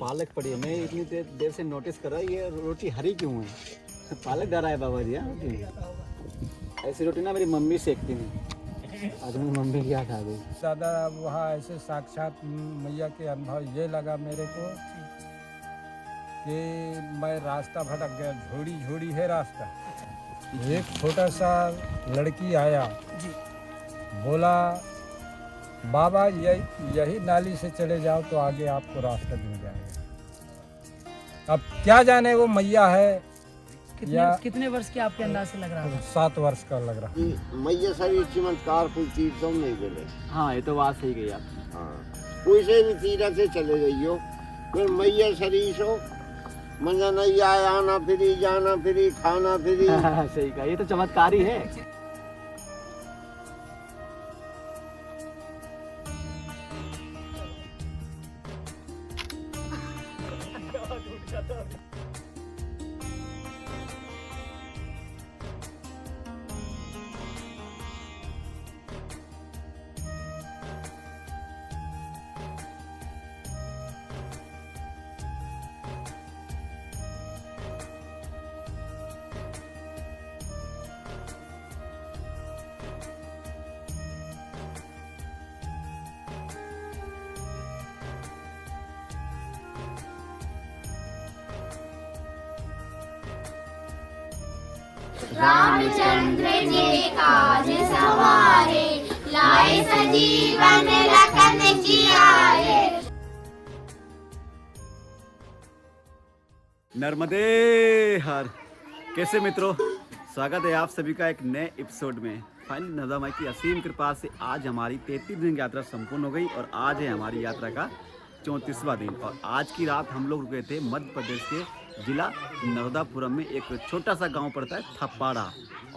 पालक पड़ी है। मैं इतनी देर से नोटिस कर रहा ये रोटी हरी क्यों है। पालक डाला है बाबा जी। हाँ, ऐसी रोटी ना मेरी मम्मी सेकती थी। आज मेरी मम्मी क्या खा गई। ज़्यादा वहाँ ऐसे साक्षात मैया के अनुभव ये लगा मेरे को कि मैं रास्ता भटक गया। झोड़ी झोड़ी है रास्ता। एक छोटा सा लड़की आया, बोला बाबा यही नाली से चले जाओ तो आगे आपको रास्ता मिल जाएगा। अब क्या जाने वो मैया है कितने वर्ष के आपके अंदाज से लग रहा है? 7 वर्ष का लग रहा है। मैया सारी चमत्कार कोई तीर्थ नहीं गए। हाँ ये तो बात सही गई आप। हाँ कोई से भी तीर्थ से चले जाइयो फिर मैया शरीर हो मजा नहीं आया, आना फिरी जाना फिरी खाना फिरी। सही कहा, ये तो चमत्कार ही है। रामचंद्र जी काज सवारे, लाए सजीवन लखन जियाए। नर्मदे हर। कैसे मित्रों, स्वागत है आप सभी का एक नए एपिसोड में। फाइनली नर्मदा माई की असीम कृपा से आज हमारी 33 दिन की यात्रा संपूर्ण हो गई और आज है हमारी यात्रा का 34वां दिन। और आज की रात हम लोग रुके थे मध्य प्रदेश के जिला नर्मदापुरम में। एक छोटा सा गांव पड़ता है थप्पाड़ा,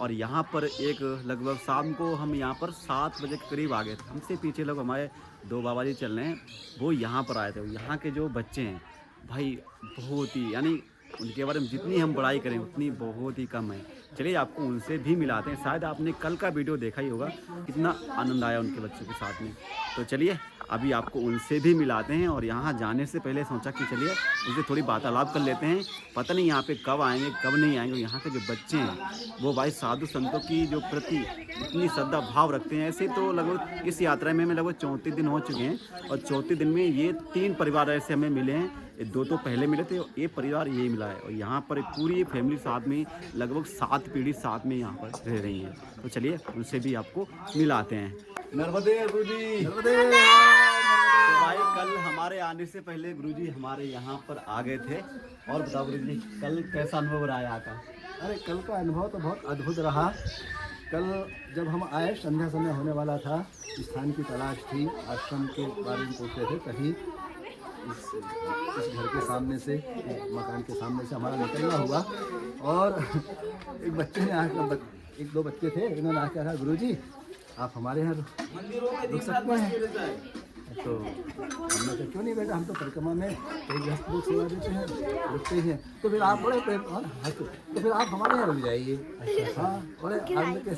और यहाँ पर एक लगभग शाम को हम यहाँ पर 7 बजे के करीब आ गए थे। हमसे पीछे लोग हमारे 2 बाबा जी चल रहे हैं, वो यहाँ पर आए थे। यहाँ के जो बच्चे हैं भाई बहुत ही, यानी उनके बारे में जितनी हम बड़ाई करें उतनी बहुत ही कम है। चलिए आपको उनसे भी मिलाते हैं। शायद आपने कल का वीडियो देखा ही होगा, कितना आनंद आया उनके बच्चों के साथ में। तो चलिए अभी आपको उनसे भी मिलाते हैं। और यहाँ जाने से पहले सोचा कि चलिए उनसे थोड़ी वार्तालाप कर लेते हैं। पता नहीं यहाँ पे कब आएंगे कब नहीं आएंगे। यहाँ के जो बच्चे हैं वो भाई साधु संतों की जो प्रति इतनी श्रद्धा भाव रखते हैं। ऐसे तो लगभग इस यात्रा में लगभग 34 दिन हो चुके हैं और 34 दिन में ये 3 परिवार ऐसे हमें मिले हैं। 2 तो पहले मिले थे, ये परिवार यही मिला है। और यहाँ पर पूरी फैमिली साथ में लगभग 7 पीढ़ी साथ में यहाँ पर रह रही हैं। तो चलिए उनसे भी आपको मिलाते हैं। नर्मदे गुरुजी। नर्मदे। तो भाई कल हमारे आने से पहले गुरुजी हमारे यहाँ पर आ गए थे। और बताओ गुरुजी कल कैसा अनुभव रहा यहाँ का? अरे कल का अनुभव तो बहुत अद्भुत रहा। कल जब हम आए संध्या समय होने वाला था, स्थान की तलाश थी, आश्रम के बारे में पूछते थे। कहीं इस घर के सामने से, मकान के सामने से हमारा निकलना हुआ और एक बच्चे ने आकर, 1-2 बच्चे थे, इन्होंने आकर कहा गुरुजी आप हमारे यहाँ रुक सकते हैं। तो हमने कहा क्यों नहीं बेटा, हम तो परिक्रमा में कई गृहस्थ लोग सेवा देते हैं, रुकते हैं। तो फिर आप बड़े तो फिर आप हमारे यहाँ रुक जाइए। हाँ, बड़े आनंद के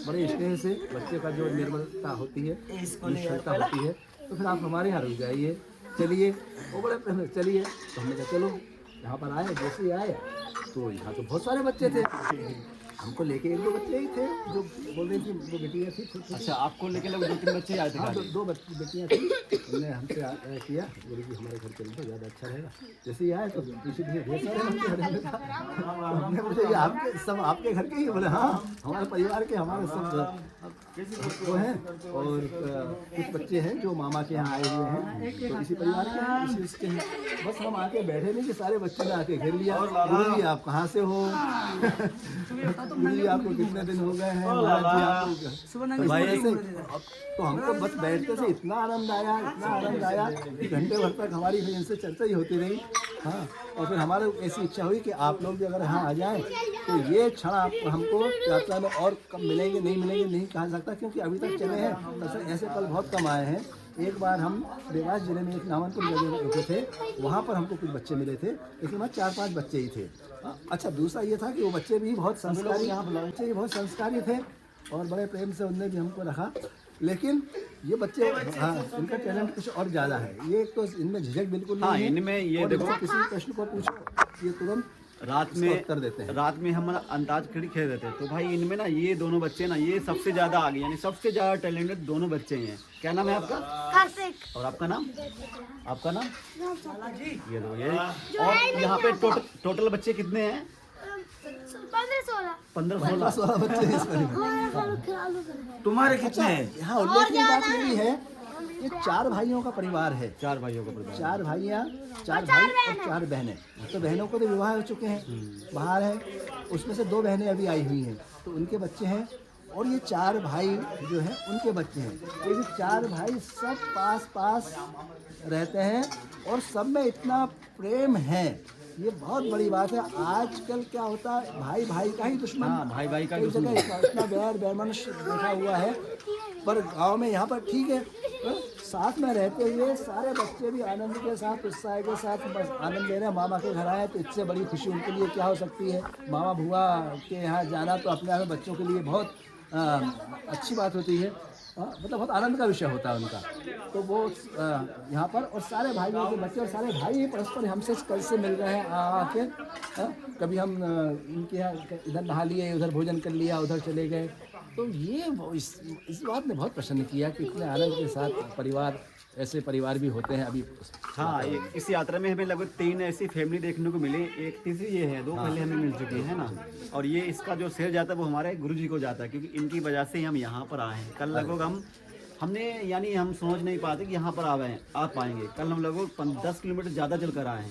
बड़े स्नेह से बच्चे का जो निर्मलता होती है, निष्ठता होती है, तो फिर आप हमारे यहाँ रुक जाइए। चलिए वो बड़े प्रेम से चलिए। तो हमने कहा चलो। यहाँ पर आए, जैसे ही आए तो यहाँ तो बहुत सारे बच्चे थे। हमको लेके 1-2 बच्चे ही थे जो बोल रही थी, वो बेटियाँ थी। अच्छा, आपको लेके लोग 2-3 बच्चे आए थे? हाँ, 2 बेटियाँ थी। उन्होंने हमसे किया गुरु जी हमारे घर चले तो ज़्यादा अच्छा रहेगा। जैसे ही आए तो पीछे ढेर सारे बच्चे। हमने पूछा ये आपके सब आपके घर के ही? बोले हाँ हमारे परिवार के, हमारे सब वो हैं। और कुछ बच्चे हैं जो मामा के यहाँ आए हुए हैं, तो इसी परिवार के हैं, इसी उसके हैं। बस हम आके बैठे नहीं कि सारे बच्चे ने आके घेर लिया। गुरु जी आप कहाँ से हो? गुरु जी आपको कितने दिन हो गए हैं? भाई ऐसे। तो हमको बस बैठते से इतना आनंद आया कि घंटे भर तक हमारी इनसे चर्चा ही होती रही। हाँ, और फिर हमारे ऐसी इच्छा हुई कि आप लोग भी अगर यहाँ आ जाएं तो ये क्षण आप हमको यात्रा में और कब मिलेंगे नहीं कहा सकता, क्योंकि अभी तक चले हैं ऐसे पल बहुत कम आए हैं। एक बार हम देवास जिले में एक नामनपुर जगह रुके थे, वहाँ पर हमको कुछ बच्चे मिले थे, लेकिन वहाँ 4-5 बच्चे ही थे। अच्छा, दूसरा ये था कि वो बच्चे भी बहुत संस्कारी थे और बड़े प्रेम से उनने भी हमको रखा लेकिन ये बच्चे हाँ इनका टैलेंट कुछ और ज़्यादा है। ये एक तो इनमें झिझक बिल्कुल नहीं हाँ, है। इनमें ये और देखो इनसे किसी भी प्रश्न को पूछो ये तुरंत रात इसका में उत्तर देते हैं। रात में हम अंताक्षरी खेल रहे थे तो भाई इनमें ना ये दोनों बच्चे ना ये सबसे ज्यादा आगे यानी सबसे ज्यादा टैलेंटेड दोनों बच्चे हैं। क्या नाम है आपका? कार्तिक। और आपका नाम? आपका नाम? ये दो ये। और यहाँ पे टोटल बच्चे कितने हैं? 15-16। 15-16 बच्चे हैं इसमें। तुम्हारे कितने हैं? हाँ उल्लेखनीय बात ये भी है ये 4 भाइयों का परिवार है। 4 भाइयों का परिवार। 4 भाइयाँ 4 भाई और 4 बहनें। तो बहनों को तो विवाह हो चुके हैं बाहर है, उसमें से 2 बहनें अभी आई हुई हैं तो उनके बच्चे हैं। और ये 4 भाई जो हैं उनके बच्चे हैं। ये भी 4 भाई सब पास पास रहते हैं और सब में इतना प्रेम है, ये बहुत बड़ी बात है। आजकल क्या होता है भाई भाई का ही दुश्मन। हाँ, भाई भाई का ही कई दुश्मन। जगह इतना बैर बैरमनुष्य देखा हुआ है, पर गांव में यहाँ पर ठीक है। साथ में रहते हुए सारे बच्चे भी आनंद के साथ उत्साह के साथ बस आनंद ले रहे हैं। मामा के घर आए तो इससे बड़ी खुशी उनके लिए क्या हो सकती है। मामा बुआ के यहाँ जाना तो अपने आप में बच्चों के लिए बहुत अच्छी बात होती है। मतलब बहुत आनंद का विषय होता है उनका। तो वो यहाँ पर और सारे भाइयों के बच्चे और सारे भाई परस्पर हमसे कल से मिल रहे हैं आके। कभी हम इनके यहाँ इधर नहा लिए, उधर भोजन कर लिया, उधर चले गए। तो ये इस बात ने बहुत प्रसन्न किया कि इतने आनंद के साथ परिवार, ऐसे परिवार भी होते हैं अभी। हाँ, इस यात्रा में हमें लगभग 3 ऐसी फैमिली देखने को मिली। एक तीसरी ये है, 2 पहले हमें मिल चुकी है ना। और ये इसका जो श्रेय जाता है वो हमारे गुरुजी को जाता है क्योंकि इनकी वजह से ही हम यहाँ पर आए हैं। कल लगभग हमने यानी हम सोच नहीं पाते कि यहाँ पर आ पाएंगे। कल हम लगभग 10 किलोमीटर ज़्यादा चल कर आए हैं।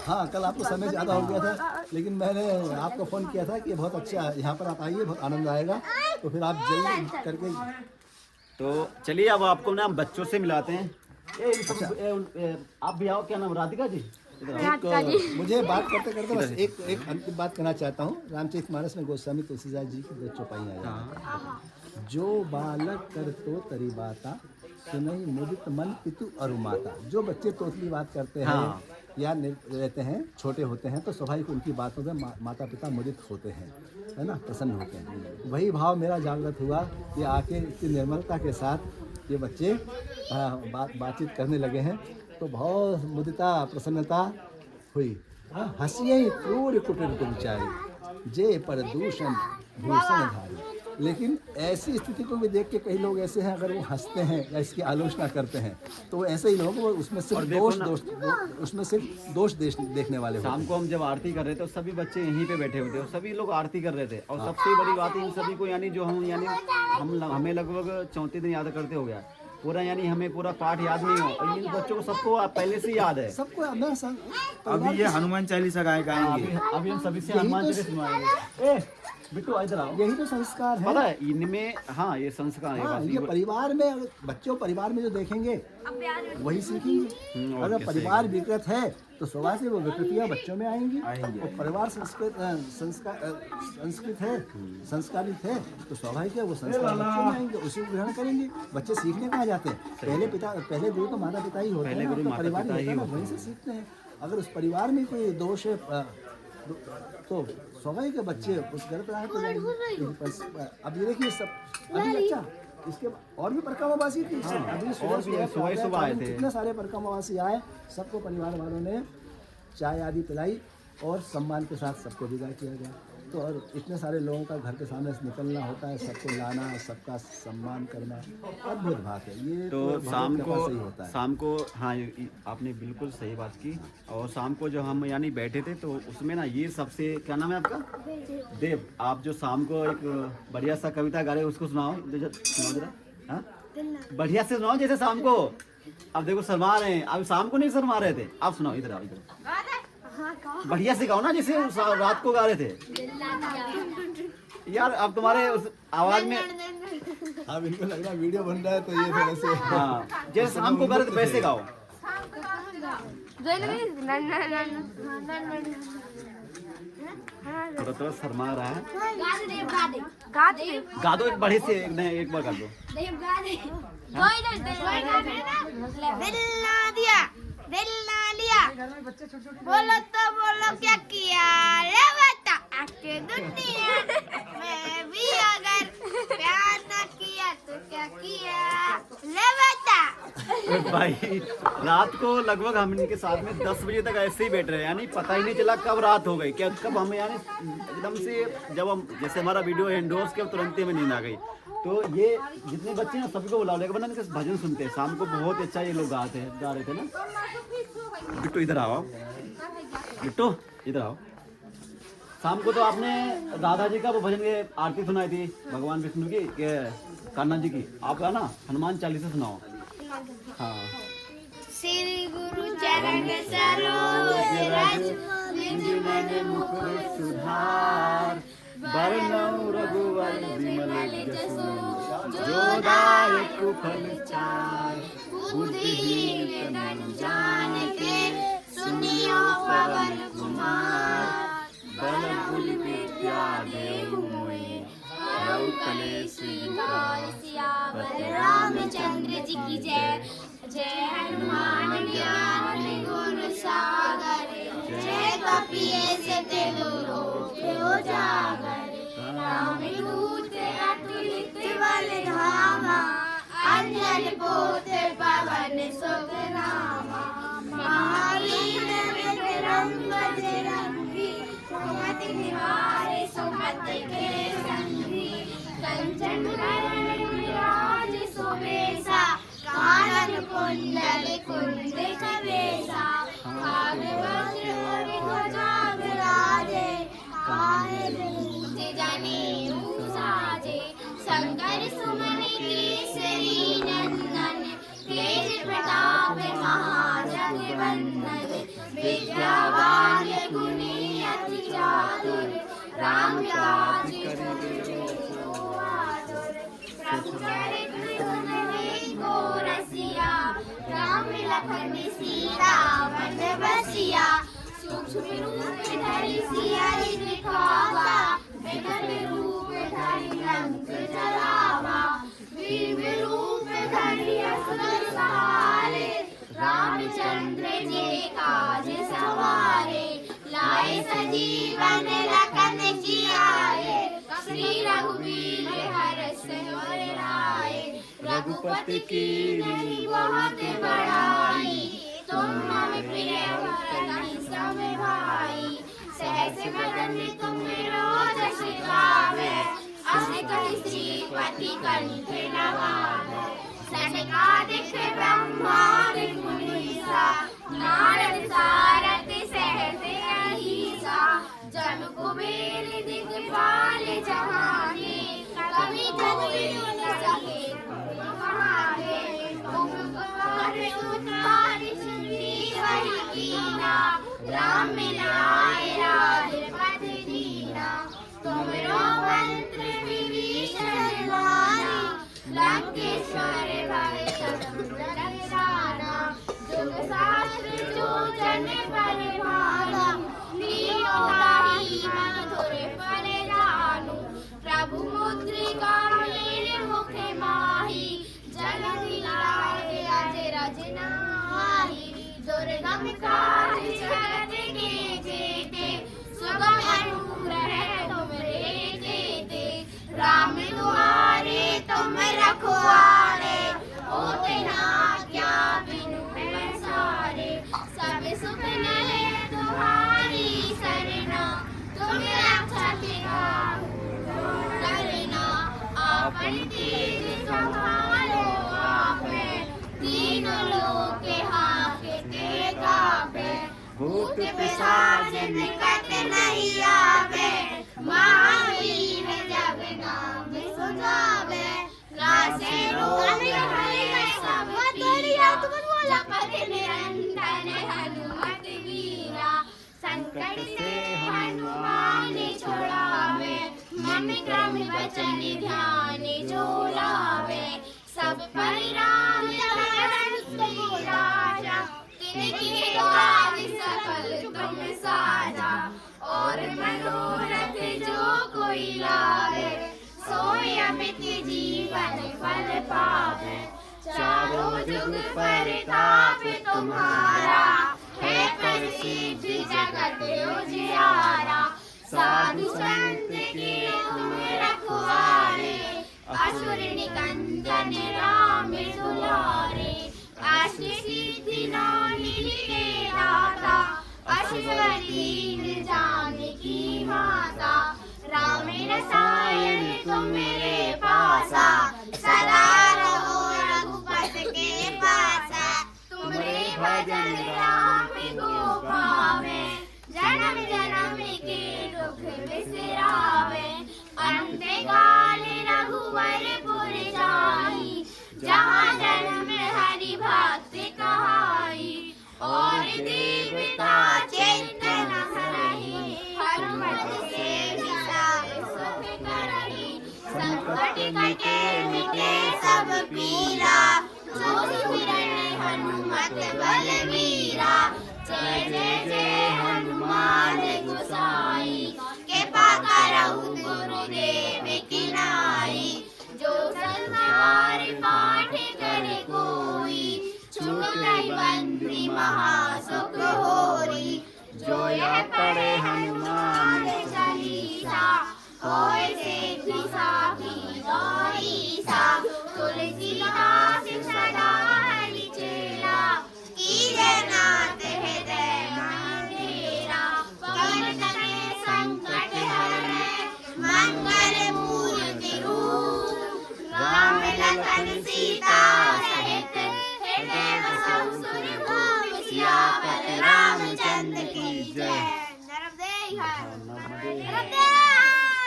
हाँ कल आपको समय ज़्यादा हो गया था, लेकिन मैंने आपको फ़ोन किया था कि बहुत अच्छा यहाँ पर आप आइए, बहुत आनंद आएगा। तो फिर आप जल्दी करके तो चलिए अब आपको ना हम बच्चों से मिलाते हैं। आप भी आओ। क्या नाम? राधिका जी। मुझे बात करते करते बस एक अंतिम बात कहना चाहता हूँ। रामचरितमानस में गोस्वामी तुलसीदास जी की 2 चौपाई आया। जो बालक कर तो तरी बाता सुनई मुदित मन पितु अरुमाता। जो बच्चे तोतली बात करते हैं या रहते हैं, छोटे होते हैं, तो स्वाभाविक उनकी बातों में माता पिता मुदित होते हैं, है ना, प्रसन्न होते हैं। वही भाव मेरा जागृत हुआ कि आके इतनी निर्मलता के साथ ये बच्चे बातचीत करने लगे हैं तो बहुत मुदिता प्रसन्नता हुई। हंसिए क्रूर कुटिर को विचारी जे पर दूषण भूषण धारी। लेकिन ऐसी स्थिति को भी देख के कई लोग ऐसे हैं, अगर वो हंसते हैं या इसकी आलोचना करते हैं तो ऐसे ही लोग वो उसमें सिर्फ दोष देखने वाले होते हैं। शाम को हम जब आरती कर रहे थे तो सभी बच्चे यहीं पे बैठे हुए थे और सभी लोग आरती कर रहे थे। और सबसे बड़ी बात इन सभी को यानी जो हमें लगभग 34 दिन याद करते हो गया पूरा, यानी हमें पूरा पाठ याद नहीं हो और इन बच्चों को सबको पहले से याद है। सबको अभी ये हनुमान चालीसा गाएंगे। अभी हम सभी से हनुमान चालीसा सुनाएंगे। बिट्टू इधर आओ। यही तो संस्कार है। पता है इनमें, हाँ ये संस्कार है। ये परिवार में बच्चों परिवार में जो देखेंगे वही सीखेंगे। अगर परिवार विकृत है तो स्वाभाविक से वो विकृतियाँ बच्चों में आएंगी। और परिवार संस्कृत है, संस्कारित है तो स्वाभाविक है वो संस्कार बच्चों में आएंगे, उसी को ग्रहण करेंगे। बच्चे सीखने कहाँ जाते हैं? पहले गुरु तो माता पिता ही होते हैं, परिवार ही होता है ना, वहीं से सीखते हैं। अगर उस परिवार में कोई दोष है तो स्वाभाविक के बच्चे उस गलत राह पे जाएंगे। अब ये देखिए सब अभी अच्छा इसके और भी परकामावासी थी। अभी सुबह आए थे, कितने सारे परकामावासी आए, सबको परिवार वालों ने चाय आदि पिलाई और सम्मान के साथ सबको विदा किया गया। तो और इतने सारे लोगों का घर के सामने से निकलना होता है, सबको लाना, सबका सम्मान करना अद्भुत बात है। ये तो शाम को हाँ आपने बिल्कुल सही बात की। और शाम को जो हम यानी बैठे थे तो उसमें ना ये सबसे, क्या नाम है आपका? देव। आप जो शाम को एक बढ़िया सा कविता गा रहे हो उसको सुनाओ जरा। हाँ बढ़िया से सुनाओ जैसे शाम को। अब देखो शर्मा रहे हैं, अब शाम को नहीं शर्मा रहे थे। आप सुनाओ, इधर आओ, इधर बढ़िया से गाओ ना जैसे रात को गा रहे थे यार। अब तुम्हारे उस आवाज में अब इनको लग रहा है वीडियो बन रहा है तो ये थोड़ा से हाँ जैसे शाम को गा रहे थे वैसे गाओ। थोड़ा शर्मा रहा है। गा दो एक बढ़े से, एक बार गा दो। दिल ना लिया बोलो तो बोलो क्या किया ले बता आके दुनिया में भी अगर प्यार ना किया तो क्या किया ले बता। भाई रात को लगभग हम इनके साथ में 10 बजे तक ऐसे ही बैठ रहे हैं, यानी पता ही नहीं चला कब रात हो गई, क्या कब हमें यानी एकदम से जब हम जैसे हमारा वीडियो इंडोर्स के तुरंत ही हमें नींद आ गई। तो ये जितने बच्चे हैं सभी को बुला लेगा, वरना इनके भजन सुनते हैं शाम को, बहुत अच्छा ये लोग गा रहे थे ना। बिट्टू इधर आओ, बिट्टू इधर आओ। शाम को तो आपने राधा जी का वो भजन के आरती सुनाई थी भगवान विष्णु की कान्हा जी की, आप ना हनुमान चालीसा सुनाओ। हाँ। श्री गुरु चरण सरोज रज निज मन मुकुर सुधार, बरनउँ रघुवर विमल जसु, जो दायक फल चार, बुद्धिहीन तनु जानिके, सुनियो पवन कुमार, बल बुद्धि विद्या देहु मोहि, हरऊ कलेश विकार। सियावर रामचंद्र जी की जय। जय हनुमान ज्ञान गुण सागर, जय कपीस तिहु लोक उजागर। रामदूत अतुलित बल धामा, अंजन पुत्र पवन सुत नामा। महावीर विक्रम बजरंगी, सुमति निवारे सुमति के संगी। कंचन बरन विराज सुबेसा, कानन कुंडल कुंडित केसा। हाथ वज्र ध्वजा विराजे, कांधे मूँज जनेऊ साजे। शंकर सुमन केसरी नंदन, तेज प्रताप महाजगवंदन। विद्यावान गुणी अति चातुर, राम काज करिबे को आतुर। प्रभु चरित्र सुनबे को रसिया, राम लखन सीता मन बसिया। सूक्ष्म रूप धरि सियहि दिखावा, विकट रूप धरि लंक जरावा। दिव्य रूप धरि असुर सहारे, रामचंद्र जी काज सवारे। लाए सजीवन लखन जियाए, श्री रघुवीर हरष उर लाए। रघुपति कीन्ही बहुत बड़ाई, तुम मम प्रिय भरत सम भाई। सहस बदन तुमरो जस गावे, अस कहि श्रीपति कंठ लगावे। सनकादिक ब्रह्मादिक मुनीसा, नारद सारद सहस अहिसा। जन कुबेर दिखपाल जहाने, कवि कवि न सके कहाने। तुम उपकार उतार सुनी वही कीना, राम मिलाए राजपति दीना। तुमरो मंत्र विभीषण माना, लंकेश्वर भय सब जाना। जुग शास्त्र जो जन पर भाना, प्रियो ताहि मधुर फल जानु। प्रभु मुद्रिका मेरे मुख माही, जलधि लाए अजरज नाही। दुर्गम काज जगत के जेते, सुगम अनुग्रह तुमरे जेते। राम दुआरे तुम रखवारे, होते ना क्या बिनु पैसारे। सब सुख नहे तुम्हारी सरना, तुम रक्षा करना। आपन तेज संभालो आपे, तीनों लोक हांकते कापे। भूत पिशाच निकट नहीं आवे, महावीर जब नाम सुनावे। नासे रोग हरे सब पीरा, जपत निरंतर हनुमत वीरा। संकट से हनुमान छुड़ावे, मन क्रम वचन ध्यान जो लावे। सब पर राम तपस्वी राजा, तिनके द्वार सकल तुम साजा। और मनोरथ जो कोई लावे, सोई अमित जीवन फल पावे। चारों जुग परताप तुम्हारा, है प्रसिद्ध जगत उजियारा। साधु संत के तुम रखवारे, असुर निकंदन राम दुलारे, अष्ट सिद्धि नौ निधि के दाता, अष्टवती जानकी माता, राम रसायन तुम मेरे पासा, सदा रहो रघुपति के पासा, तुम्हारे भजन राम को पावे, जन्म जन्म के दुख बिसरावे, अंत काल रघुवर पुर जाई, जहाँ जन्म हरि भक्ति कहाई, और देवता चेतन हरहि, हनुमत से सुख करहि, संकट कटे मिटे सब पीरा, जो सुमिरन हनुमत बलवीरा, जय जय जय हनुमान गोसाई, कृपा करहु गुरुदेव की नाई, जो संसार पाठ करे कोई, छूट गई बंदी महासुख होरी, जो यह पढ़े हनुमान चालीसा, होय सिद्धि साखी गौरीसा, तुलसीदास सदा हरि चेरा, कीजय नाथ हृदय मंदिरा, पवन तनय संकट हरै, मंगल मूर्ति रूप, राम लखन सीता सहित, हृदय बसहु सुरभूप, सियापत रामचंद्र की जय। नर्मदे हर।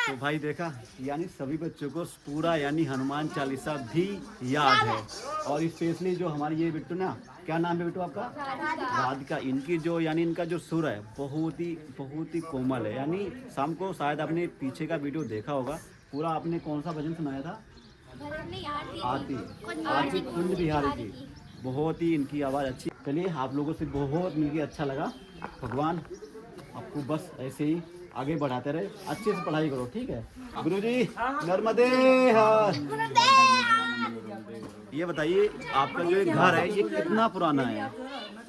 तो भाई देखा, यानी सभी बच्चों को पूरा यानी हनुमान चालीसा भी याद है। और स्पेशली जो हमारी ये बिट्टू ना, क्या नाम है बिट्टू आपका? राधिका। इनकी जो यानी इनका जो सुर है बहुत ही कोमल है। यानी शाम को शायद आपने पीछे का वीडियो देखा होगा, पूरा आपने कौन सा भजन सुनाया था? आरती कुंज बिहारी की। बहुत ही इनकी आवाज़ अच्छी। चलिए, आप लोगों से बहुत मिलकर अच्छा लगा। भगवान आपको बस ऐसे ही आगे बढ़ाते रहे, अच्छे से पढ़ाई करो, ठीक है गुरुजी? नर्मदे हर। ये बताइए, आपका जो घर है ये कितना पुराना है?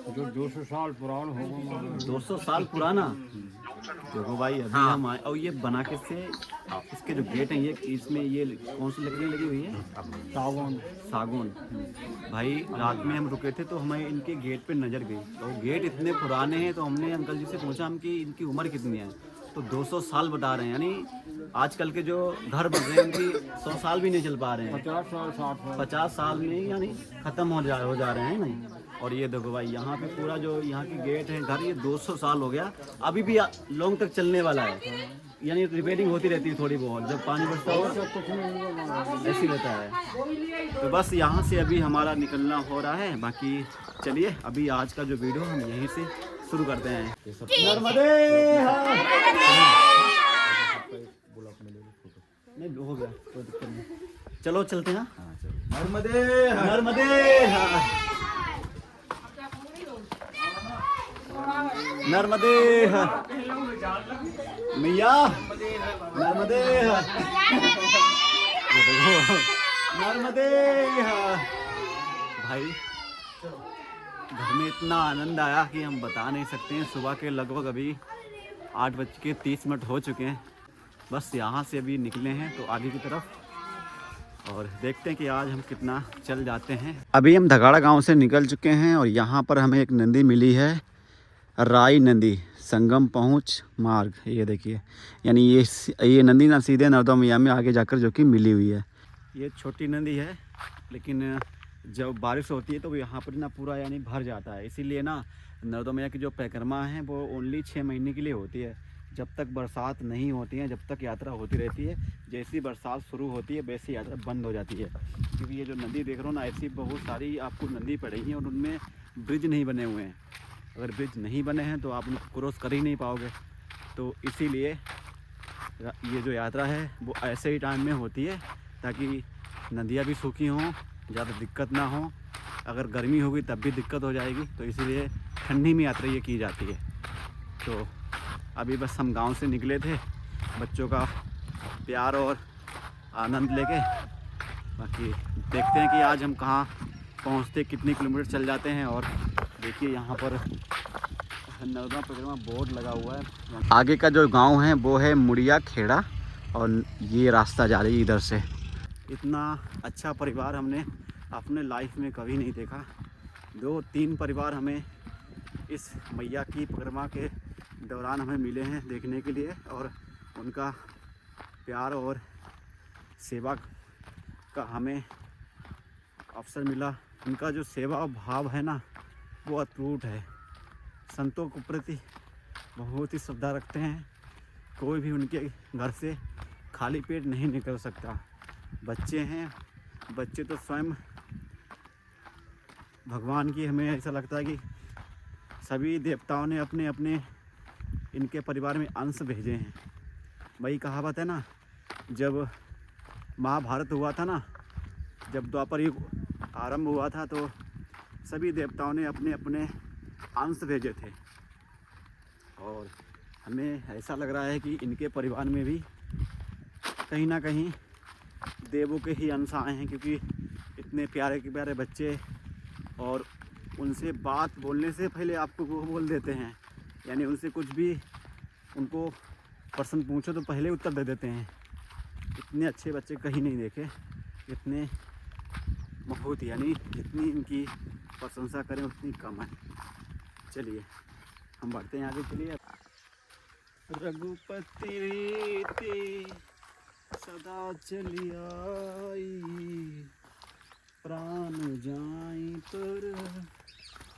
जो 200 साल पुराना होगा। 200 साल पुराना। देखो भाई, अभी हम आए और ये बना के से इसके जो गेट हैं ये, इसमें ये कौन सी लकड़ी लगी हुई है? सागौन। भाई रात में हम रुके थे तो हमें इनके गेट पे नजर गई, तो गेट इतने पुराने हैं। तो हमने अंकल जी से पूछा हम कि इनकी उम्र कितनी है, तो 200 साल बता रहे हैं। यानी आजकल के जो घर बन रहे हैं उनकी 100 साल भी नहीं चल पा रहे हैं। 50 साल में यानी खत्म हो जा रहे हैं नहीं। और ये देखो भाई, यहाँ पे पूरा जो यहाँ की गेट है घर, ये 200 साल हो गया, अभी भी लॉन्ग तक चलने वाला है। यानी रिपेयरिंग होती रहती है थोड़ी बहुत, जब पानी बरसता हो ऐसी रहता है। तो बस यहाँ से अभी हमारा निकलना हो रहा है। बाकी चलिए, अभी आज का जो वीडियो हम यहीं से शुरू करते हैं। नर्मदे हर। नहीं हो गया, कोई दिक्कत नहीं। चलो चलते हैं। नर्मदे नर्मदे हर। नर्मदे हर। मैया नर्मदे हर। नर्मदे हर। भाई घर में इतना आनंद आया कि हम बता नहीं सकते हैं। सुबह के लगभग अभी 8:30 हो चुके हैं। बस यहाँ से अभी निकले हैं तो आगे की तरफ, और देखते हैं कि आज हम कितना चल जाते हैं। अभी हम धगाड़ा गांव से निकल चुके हैं और यहाँ पर हमें एक नदी मिली है, राई नदी, संगम पहुँच मार्ग। ये देखिए, यानी ये नदी ना सीधे नर्मदा मैया में आगे जाकर जो कि मिली हुई है। ये छोटी नदी है, लेकिन जब बारिश होती है तो यहाँ पर ना पूरा यानी भर जाता है। इसीलिए ना नर्मदा मैया की जो परिक्रमा है वो ओनली 6 महीने के लिए होती है। जब तक बरसात नहीं होती है, जब तक यात्रा होती रहती है। जैसी बरसात शुरू होती है वैसी यात्रा बंद हो जाती है। क्योंकि ये जो नदी देख रहे हो ना, ऐसी बहुत सारी आपको नदी पड़ेगी और उनमें ब्रिज नहीं बने हुए हैं। अगर ब्रिज नहीं बने हैं तो आप उनको क्रॉस कर ही नहीं पाओगे। तो इसीलिए ये जो यात्रा है वो ऐसे ही टाइम में होती है, ताकि नदियाँ भी सूखी हों, ज़्यादा दिक्कत ना हो। अगर गर्मी होगी तब भी दिक्कत हो जाएगी, तो इसीलिए ठंडी में यात्रा ये की जाती है। तो अभी बस हम गांव से निकले थे, बच्चों का प्यार और आनंद लेके। बाकी देखते हैं कि आज हम कहाँ पहुँचते, कितने किलोमीटर चल जाते हैं। और देखिए यहाँ पर नर्मदा परिक्रमा बोर्ड लगा हुआ है। आगे का जो गांव है वो है मुड़िया खेड़ा, और ये रास्ता जा रही है इधर से। इतना अच्छा परिवार हमने अपने लाइफ में कभी नहीं देखा। 2-3 परिवार हमें इस मैया की परिक्रमा के दौरान हमें मिले हैं देखने के लिए, और उनका प्यार और सेवा का हमें अवसर मिला। उनका जो सेवा भाव है ना, वो अटूट है। संतों के प्रति बहुत ही श्रद्धा रखते हैं। कोई भी उनके घर से खाली पेट नहीं निकल सकता। बच्चे हैं, बच्चे तो स्वयं भगवान की, हमें ऐसा लगता है कि सभी देवताओं ने अपने अपने इनके परिवार में अंश भेजे हैं। वही कहावत है ना, जब महाभारत हुआ था ना, जब द्वापर युग आरंभ हुआ था, तो सभी देवताओं ने अपने अपने अंश भेजे थे। और हमें ऐसा लग रहा है कि इनके परिवार में भी कहीं ना कहीं देवों के ही अंश आए हैं, क्योंकि इतने प्यारे के प्यारे बच्चे, और उनसे बात बोलने से पहले आपको वो बोल देते हैं। यानी उनसे कुछ भी उनको प्रश्न पूछो तो पहले उत्तर दे देते हैं। इतने अच्छे बच्चे कहीं नहीं देखे, इतने बहुत, यानी जितनी इनकी प्रशंसा करें उतनी कम है। चलिए हम बढ़ते हैं आगे। चलिए। रघुपति रीति सदा चली आई, प्राण जाई पर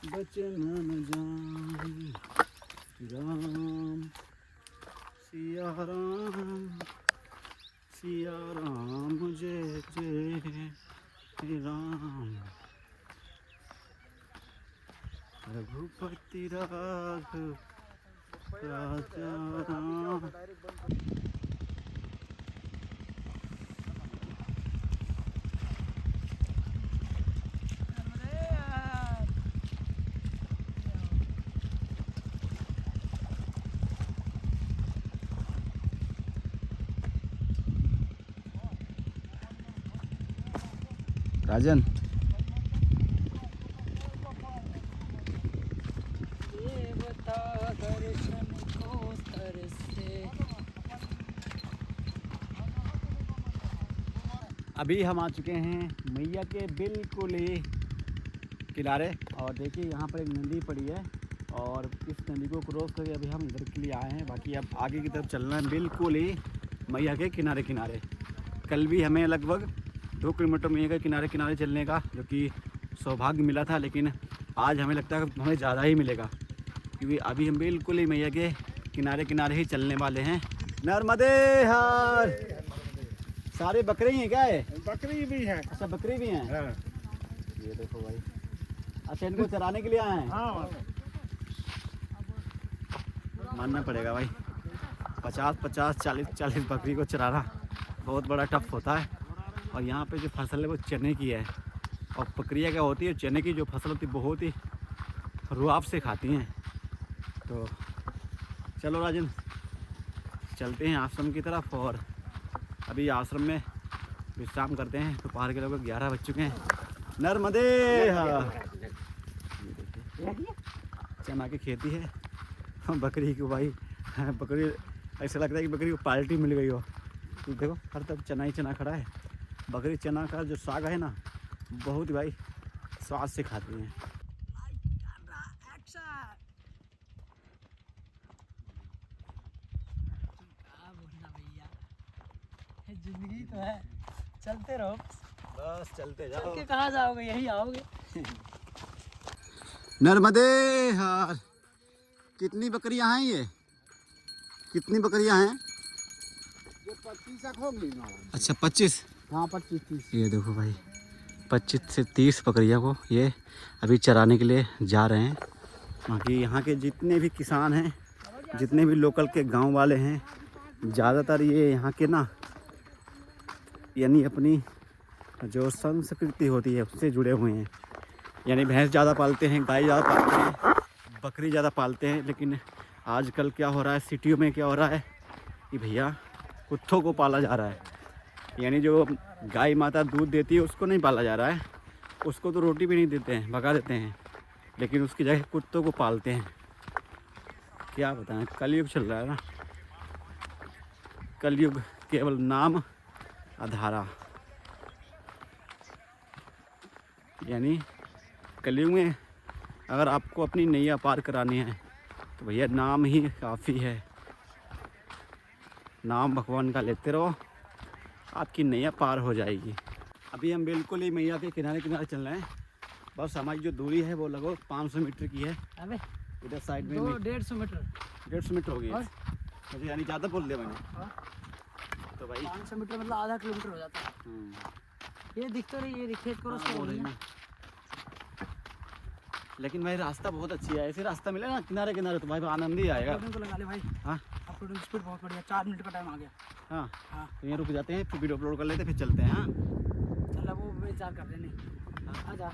बचन न जाई। राम सिया राम, सिया राम जय जय राम। रघुपति राघव राजा राम। राजन, अभी हम आ चुके हैं मैया के बिल्कुल ही किनारे, और देखिए यहाँ पर एक नदी पड़ी है, और इस नदी को क्रॉस करके अभी हम इधर के लिए आए हैं। बाकी अब आगे की तरफ चलना है बिल्कुल ही मैया के किनारे किनारे। कल भी हमें लगभग 2 किलोमीटर मैया के किनारे किनारे चलने का जो कि सौभाग्य मिला था, लेकिन आज हमें लगता है हमें ज़्यादा ही मिलेगा, क्योंकि अभी हम बिल्कुल ही मैया के किनारे किनारे ही चलने वाले हैं। नर्मदे हर। सारे बकरे ही हैं क्या है? बकरी भी है। अच्छा, बकरी भी हैं। हाँ। ये देखो भाई, अच्छा इनको चराने के लिए आए हैं। हाँ। मानना पड़ेगा भाई, 50-50, 40-40 बकरी को चराना बहुत बड़ा टफ होता है। और यहाँ पे जो फसल है वो चने की है, और बकरियाँ क्या होती है, चने की जो फसल होती है बहुत ही रुआब से खाती हैं। तो चलो राजन, चलते हैं आश्रम की तरफ, और अभी आश्रम में विश्राम करते हैं। दोपहर के लगभग 11 बज चुके हैं। नर्मदे हर। चना की खेती है। बकरी को भाई, बकरी ऐसा लगता है कि बकरी को पार्टी मिल गई हो। तो देखो हर तरफ चना ही चना खड़ा है। बकरी चना का जो साग है ना, बहुत ही भाई स्वाद से खाती हैं। जिंदगी तो है, चलते रहो, बस चलते चल जाओ। के कहाँ जाओगे, यही आओगे। नर्मदे हर। कितनी बकरियां हैं ये? कितनी बकरियां हैं? ये 25 होंगी। अच्छा 25। हाँ 25-30। ये देखो भाई, 25 से 30 बकरियां को ये अभी चराने के लिए जा रहे हैं। बाकी यहाँ के जितने भी किसान हैं, जितने भी लोकल के गांव वाले हैं, ज़्यादातर ये यहाँ के ना, यानी अपनी जो संस्कृति होती है उससे जुड़े हुए हैं। यानी भैंस ज़्यादा पालते हैं, गाय ज़्यादा पालते हैं, बकरी ज़्यादा पालते हैं। लेकिन आजकल क्या हो रहा है, सिटियों में क्या हो रहा है कि भैया कुत्तों को पाला जा रहा है। यानी जो गाय माता दूध देती है उसको नहीं पाला जा रहा है, उसको तो रोटी भी नहीं देते हैं, भगा देते हैं, लेकिन उसकी जगह कुत्तों को पालते हैं। क्या बताएं, कलयुग चल रहा है ना। कलयुग केवल नाम आधारा। यानी कलयुग में अगर आपको अपनी नैया पार करानी है तो भैया नाम ही काफ़ी है। नाम भगवान का लेते रहो, आपकी नैया पार हो जाएगी। अभी हम बिल्कुल ही मैया के किनारे किनारे चल रहे हैं। बस हमारी जो दूरी है वो लगभग 500 मीटर की है। अबे इधर साइड में 150 मीटर 150 मीटर हो गई है। और? मुझे यानी ज़्यादा बोल दिया मैंने। तो भाई 500 मीटर मतलब आधा किलोमीटर हो जाता है। ये दिख तो रही है, ये खेत क्रॉस कर रही है। लेकिन भाई रास्ता बहुत अच्छी है। ऐसे रास्ता मिले ना किनारे किनारे तो भाई आनंद ही आएगा। अपलोडिंग को लगा ले भाई। हाँ अपलोडिंग स्पीड बहुत बढ़िया, 4 मिनट का टाइम आ गया। हाँ हाँ तो यहाँ रुक जाते हैं, फिर वीडियो अपलोड कर लेते हैं, फिर चलते हैं। हाँ चल अब वो बेचार कर रहे नहीं। आजा।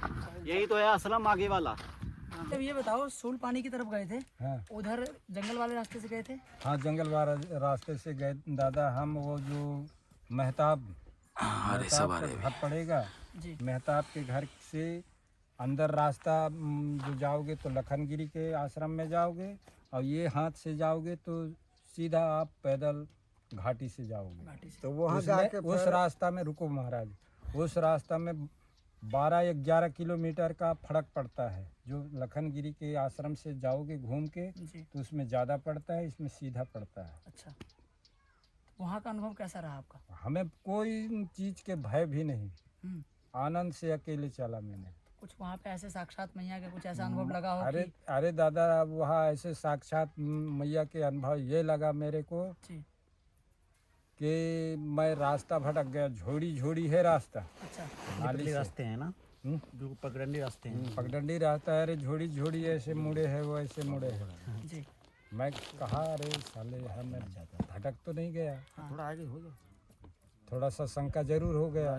यही तो है असलम आगे वाला। अब ये बताओ, सूल पानी की तरफ गए थे, हाँ उधर जंगल वाले रास्ते से गए थे? हाँ, जंगल वाला रास्ते से गए दादा। हम वो जो मेहताब का घर पड़ेगा, जी मेहताब के घर से अंदर रास्ता जो जाओगे तो लखनगिरी के आश्रम में जाओगे, और ये हाथ से जाओगे तो सीधा आप पैदल घाटी से जाओगे। घाटी से। तो वहाँ जाके उस रास्ता में रुको महाराज, उस रास्ता में 12-11 किलोमीटर का फर्क पड़ता है। जो लखनगिरी के आश्रम से जाओगे घूम के जी तो उसमें ज़्यादा पड़ता है, इसमें सीधा पड़ता है। अच्छा, वहाँ का अनुभव कैसा रहा आपका? हमें कोई चीज़ के भय भी नहीं, हम्म, आनंद से अकेले चला मैंने। कुछ वहाँ पे ऐसे साक्षात मैया का कुछ ऐसा अनुभव लगा हो अरे कि? अरे दादा, वहाँ ऐसे साक्षात मैया के अनुभव ये लगा मेरे को जी कि मैं रास्ता भटक गया। झोड़ी झोड़ी है रास्ता, अच्छा नाली से। रास्ते हैं ना, हम्म, जो पगडंडी रास्ते हैं। पगडंडी रास्ता है। अरे झोड़ी झोड़ी ऐसे मुड़े है, वो ऐसे मुड़े है। जी मैं कहा अरे साले यहाँ मैं भटक तो नहीं गया। थोड़ा आगे हो जाओ। थोड़ा सा शंका जरूर हो गया।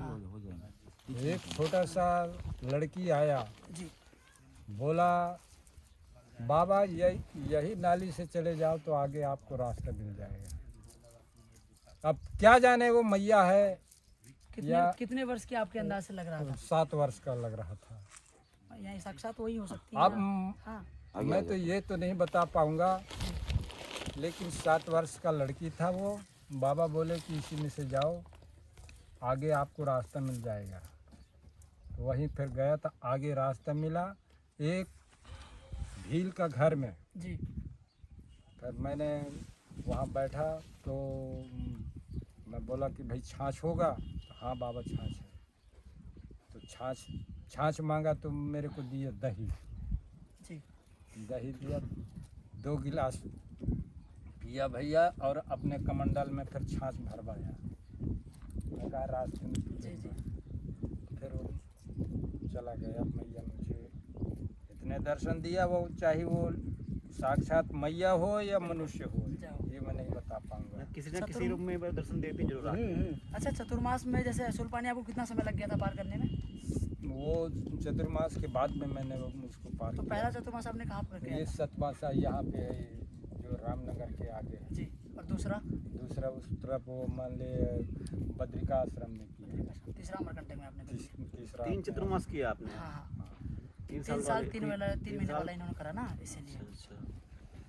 एक छोटा सा लड़की आया, जी बोला बाबा यही नाली से चले जाओ तो आगे आपको रास्ता मिल जाएगा। अब क्या जाने वो मैया है कितने वर्ष की आपके अंदाज से लग रहा था? 7 वर्ष का लग रहा था। यहाँ साक्षात वही हो सकती है अब ना? हाँ मैं तो ये तो नहीं बता पाऊंगा, लेकिन 7 वर्ष का लड़की था वो। बाबा बोले कि इसी में से जाओ, आगे आपको रास्ता मिल जाएगा। तो वहीं फिर गया तो आगे रास्ता मिला एक भील का घर में। जी फिर मैंने वहाँ बैठा तो मैं बोला कि भाई छाछ होगा? तो हाँ बाबा छाछ है। तो छाछ मांगा तो मेरे को दिया दही। जी दही दिया, 2 गिलास पिया भैया, और अपने कमंडल में फिर छाछ भरवाया। मैं कहा रास्ते में जी जी फिर वो चला गया। मैया मुझे इतने दर्शन दिया, वो चाहे वो साक्षात मैया हो या मनुष्य हो, ये मैं नहीं बता पाऊंगा। किसी न किसी रूप में दर्शन देती जरूर आके। अच्छा, चतुर्मास में जैसे असुल पानी आपको कितना समय लग गया था पार करने में? वो चतुर्मास के बाद में मैंने उसको पार तो किया। पहला चतुर्मास आपने कहाँ पर किया ये था? सतमासा यहाँ पे है, जो रामनगर के आगे है। जी, और दूसरा? दूसरा उस तरफ वो मान ले बद्रिका आश्रम में किया। तीसरा अमरकंटक में आपने किया? तीसरा 3 चतुर्मास किया आपने। हाँ हाँ, 3 3 साल 3 तीन महीने साल। वाला इन्होंने करा ना, इसीलिए। अच्छा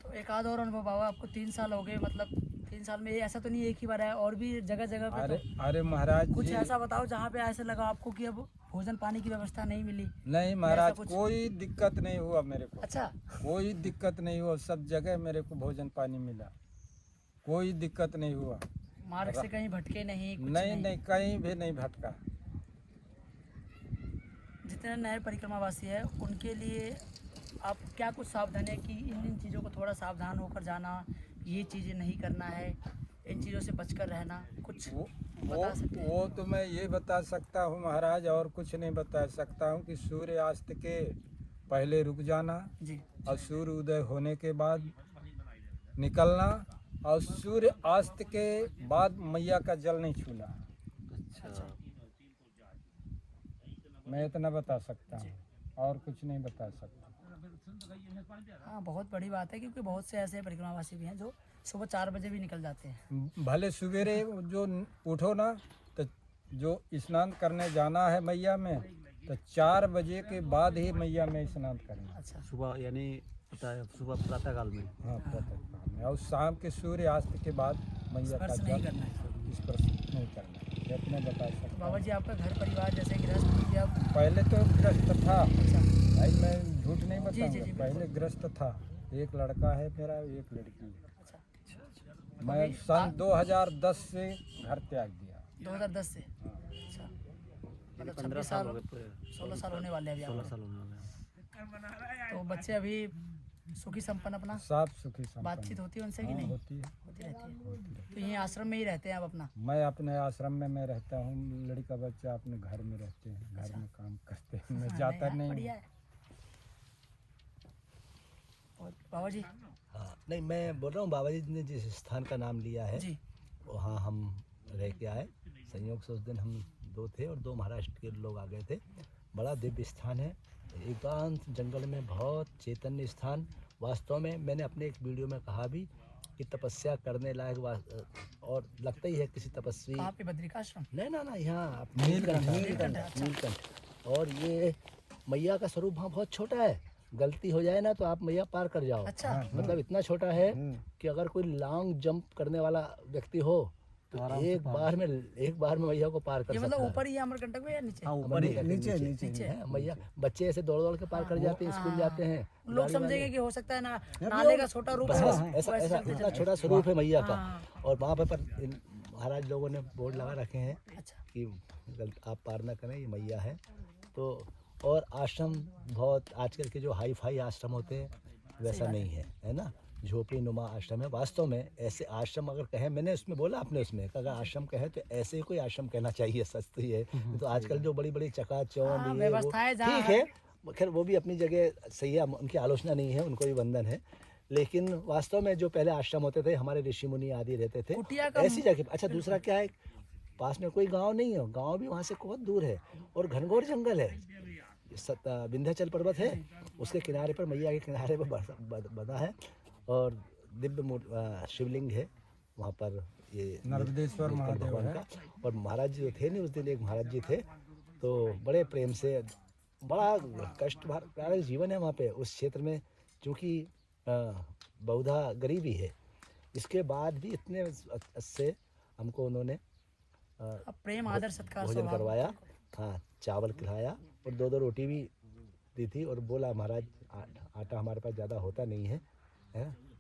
तो एक आध और अनुभव बाबा, आपको 3 साल हो गए, मतलब 3 साल में ऐसा तो नहीं एक ही बार है, और भी जगह जगह पे अरे तो अरे महाराज कुछ जी, ऐसा बताओ जहाँ पे ऐसे लगा आपको कि अब भोजन पानी की व्यवस्था नहीं मिली? नहीं महाराज, कुछ? कोई दिक्कत नहीं हुआ मेरे को। अच्छा, कोई दिक्कत नहीं हुआ, सब जगह मेरे को भोजन पानी मिला, कोई दिक्कत नहीं हुआ। मार्ग से कहीं भटके नहीं? कुछ नहीं, कहीं भी नहीं भटका। जितने नए परिक्रमावासी है उनके लिए आप क्या कुछ सावधान है कि इन चीज़ों को थोड़ा सावधान होकर जाना, ये चीज़ें नहीं करना है, इन चीज़ों से बचकर रहना, कुछ बता सकते हैं? वो तो मैं ये बता सकता हूँ महाराज, और कुछ नहीं बता सकता हूँ कि सूर्यास्त के पहले रुक जाना, जी और सूर्य उदय होने के बाद निकलना, और सूर्य अस्त के बाद मैया का जल नहीं छूना। अच्छा। मैं इतना बता सकता हूँ, और कुछ नहीं बता सकता। हाँ, बहुत बड़ी बात है, क्योंकि बहुत से ऐसे परिक्रमावासी भी हैं जो सुबह 4 बजे भी निकल जाते हैं। भले सवेरे जो उठो ना, तो जो स्नान करने जाना है मैया में, तो 4 बजे के बाद ही मैया में स्नान करना। अच्छा, सुबह यानी सुबह प्रातः काल में। हाँ, प्रातः काल में, और शाम के सूर्य अस्त के बाद मैया का स्पर्श नहीं जल करना है। स्पर्श नहीं करना। अपने बता सकता हूँ। बाबा जी आपका घर परिवार जैसे गृहस्थ या पहले तो ग्रस्त था अच्छा भाई, मैं झूठ नहीं जी, बताऊंगा। जी, पहले ग्रस्त था, एक लड़का है मेरा, एक लड़की है। अच्छा मैं सन 2010 से घर त्याग दिया। 2010 से अच्छा मतलब 26 साल 16 साल होने वाले हैं अभी आपको। 16 साल होने वाले। तो बच्चे अभी सुखी संपन्न अपना सब सुखी संपन्न। बातचीत होती है उनसे कि हाँ, नहीं? होती है। होती रहती है। तो यहीं आश्रम में ही रहते हैं आप अपना? मैं अपने आश्रम में मैं रहता हूँ, लड़का बच्चा अपने घर में रहते हैं, घर में काम करते हैं, मैं जाता यार, नहीं बढ़िया हूँ। है। और बाबा जी हाँ, नहीं मैं बोल रहा हूँ बाबा जी ने जिस स्थान का नाम लिया है जी वहाँ हम रह के आए। संयोग से उस दिन हम 2 थे और 2 महाराष्ट्र के लोग आ गए थे। बड़ा दिव्य स्थान है, एकांत जंगल में, बहुत चैतन्य स्थान। वास्तव में मैंने अपने एक वीडियो में कहा भी कि तपस्या करने लायक और लगता ही है किसी तपस्वी। कहाँ पे? बद्रिकाश्रम? नहीं ना यहाँ नीलकंठ। नीलकंठ। और ये मैया का स्वरूप वहाँ बहुत छोटा है, गलती हो जाए ना तो आप मैया पार कर जाओ। अच्छा मतलब इतना छोटा है कि अगर कोई लॉन्ग जंप करने वाला व्यक्ति हो तो एक बार में मैया को पार कर ये सकता मतलब है। ऊपर ही है अमरकंटक में या नीचे? ऊपर नीचे है मैया। बच्चे ऐसे दौड़ दौड़ के पार कर जाते हैं, स्कूल जाते हैं। लोग समझेंगे कि हो सकता है ना नाले का छोटा रूप है, ऐसा वैसे ऐसा चलते इतना चलते। छोटा स्वरूप है मैया का। हाँ। और वहाँ पर महाराज लोगों ने बोर्ड लगा रखे हैं अच्छा कि आप पार ना करें, ये मैया है। तो और आश्रम बहुत आजकल के जो हाई फाई आश्रम होते हैं वैसा नहीं है ना, झोपड़ी नुमा आश्रम है। वास्तव में ऐसे आश्रम अगर कहें, मैंने उसमें बोला अपने उसमें कि अगर आश्रम कहें तो ऐसे ही कोई आश्रम कहना चाहिए, सच तो ये है। तो आजकल जो बड़ी बड़ी चकाचौंध ये वो व्यवस्थाएं जहाँ ठीक है, खैर वो भी अपनी जगह सही है, उनकी आलोचना नहीं है, उनको भी वंदन है। लेकिन वास्तव में जो पहले आश्रम होते थे, हमारे ऋषि मुनि आदि रहते थे कुटिया का ऐसी जगह। अच्छा दूसरा क्या है, पास में कोई गांव नहीं है, गांव भी वहाँ से बहुत दूर है और घनघोर जंगल है। विंध्याचल पर्वत है, उसके किनारे पर मैया के किनारे पर बना है और दिव्य शिवलिंग है वहाँ पर। ये नर्मदेश्वर महादेव भगवान है। का। और महाराज जी जो थे नहीं, उस दिन एक महाराज जी थे तो बड़े प्रेम से, बड़ा कष्ट भरा जीवन है वहाँ पे उस क्षेत्र में, क्योंकि बहुधा गरीबी है। इसके बाद भी इतने से हमको उन्होंने प्रेम आदर सत्कार भोजन स्वभाव। करवाया। हाँ, चावल खिलाया और 2 रोटी भी दी थी और बोला महाराज आटा हमारे पास ज़्यादा होता नहीं है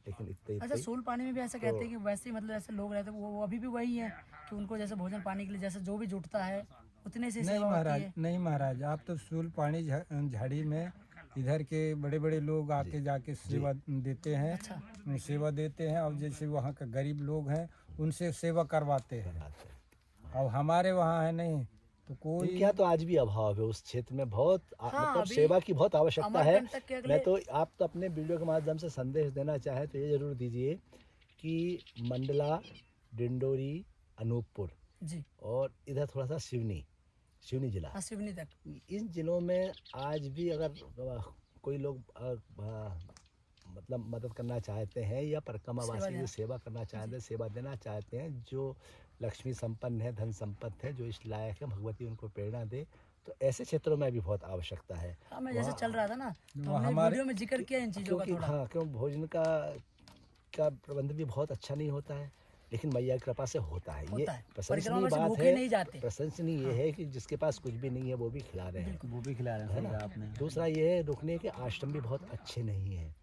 लेकिन इतने अच्छा सूल पानी में भी ऐसा कहते हैं कि वैसे ही मतलब ऐसे लोग रहते हैं वो अभी भी वही है कि उनको जैसे भोजन पानी के लिए जैसे जो भी जुटता है उतने से नहीं सेवा होती महाराज, है। नहीं महाराज, आप तो सूल पानी झाड़ी में इधर के बड़े बड़े लोग आके जाके सेवा देते हैं, सेवा देते हैं। और जैसे वहाँ के गरीब लोग हैं उनसे सेवा करवाते हैं। अब हमारे वहाँ है नहीं तो कोई क्या, तो आज भी अभाव है उस क्षेत्र में, बहुत मतलब अभी सेवा की बहुत आवश्यकता है। अमरकंटक के अगले- मैं तो आप तो अपने वीडियो के माध्यम से संदेश देना चाहे तो ये जरूर दीजिए कि मंडला, डिंडोरी, अनूपपुर जी और इधर थोड़ा सा सिवनी जिला, हाँ सिवनी तक इन जिलों में आज भी अगर कोई लोग मतलब मदद करना चाहते हैं या परिक्रमावासी की सेवा करना चाहते हैं, सेवा देना चाहते हैं, जो लक्ष्मी संपन्न है, धन संपन्न है, जो इस लायक है, भगवती उनको प्रेरणा दे, तो ऐसे क्षेत्रों में भी बहुत आवश्यकता है। हाँ मैं जैसे चल रहा था ना तो हमने हमारे- वीडियो में जिक्र किया इन चीज़ों का क्योंकि थोड़ा। हाँ, क्यों भोजन का प्रबंध भी बहुत अच्छा नहीं होता है, लेकिन मैया की कृपा से होता है। ये होता है। प्रशंसनीय परिक्रमा में से बात भूखे है। नहीं जाते। प्रशंसनीय ये है कि जिसके पास कुछ भी नहीं है वो भी खिला रहे हैं, वो भी खिला रहे है ना। दूसरा ये है, रुकने के आश्रम भी बहुत अच्छे नहीं है,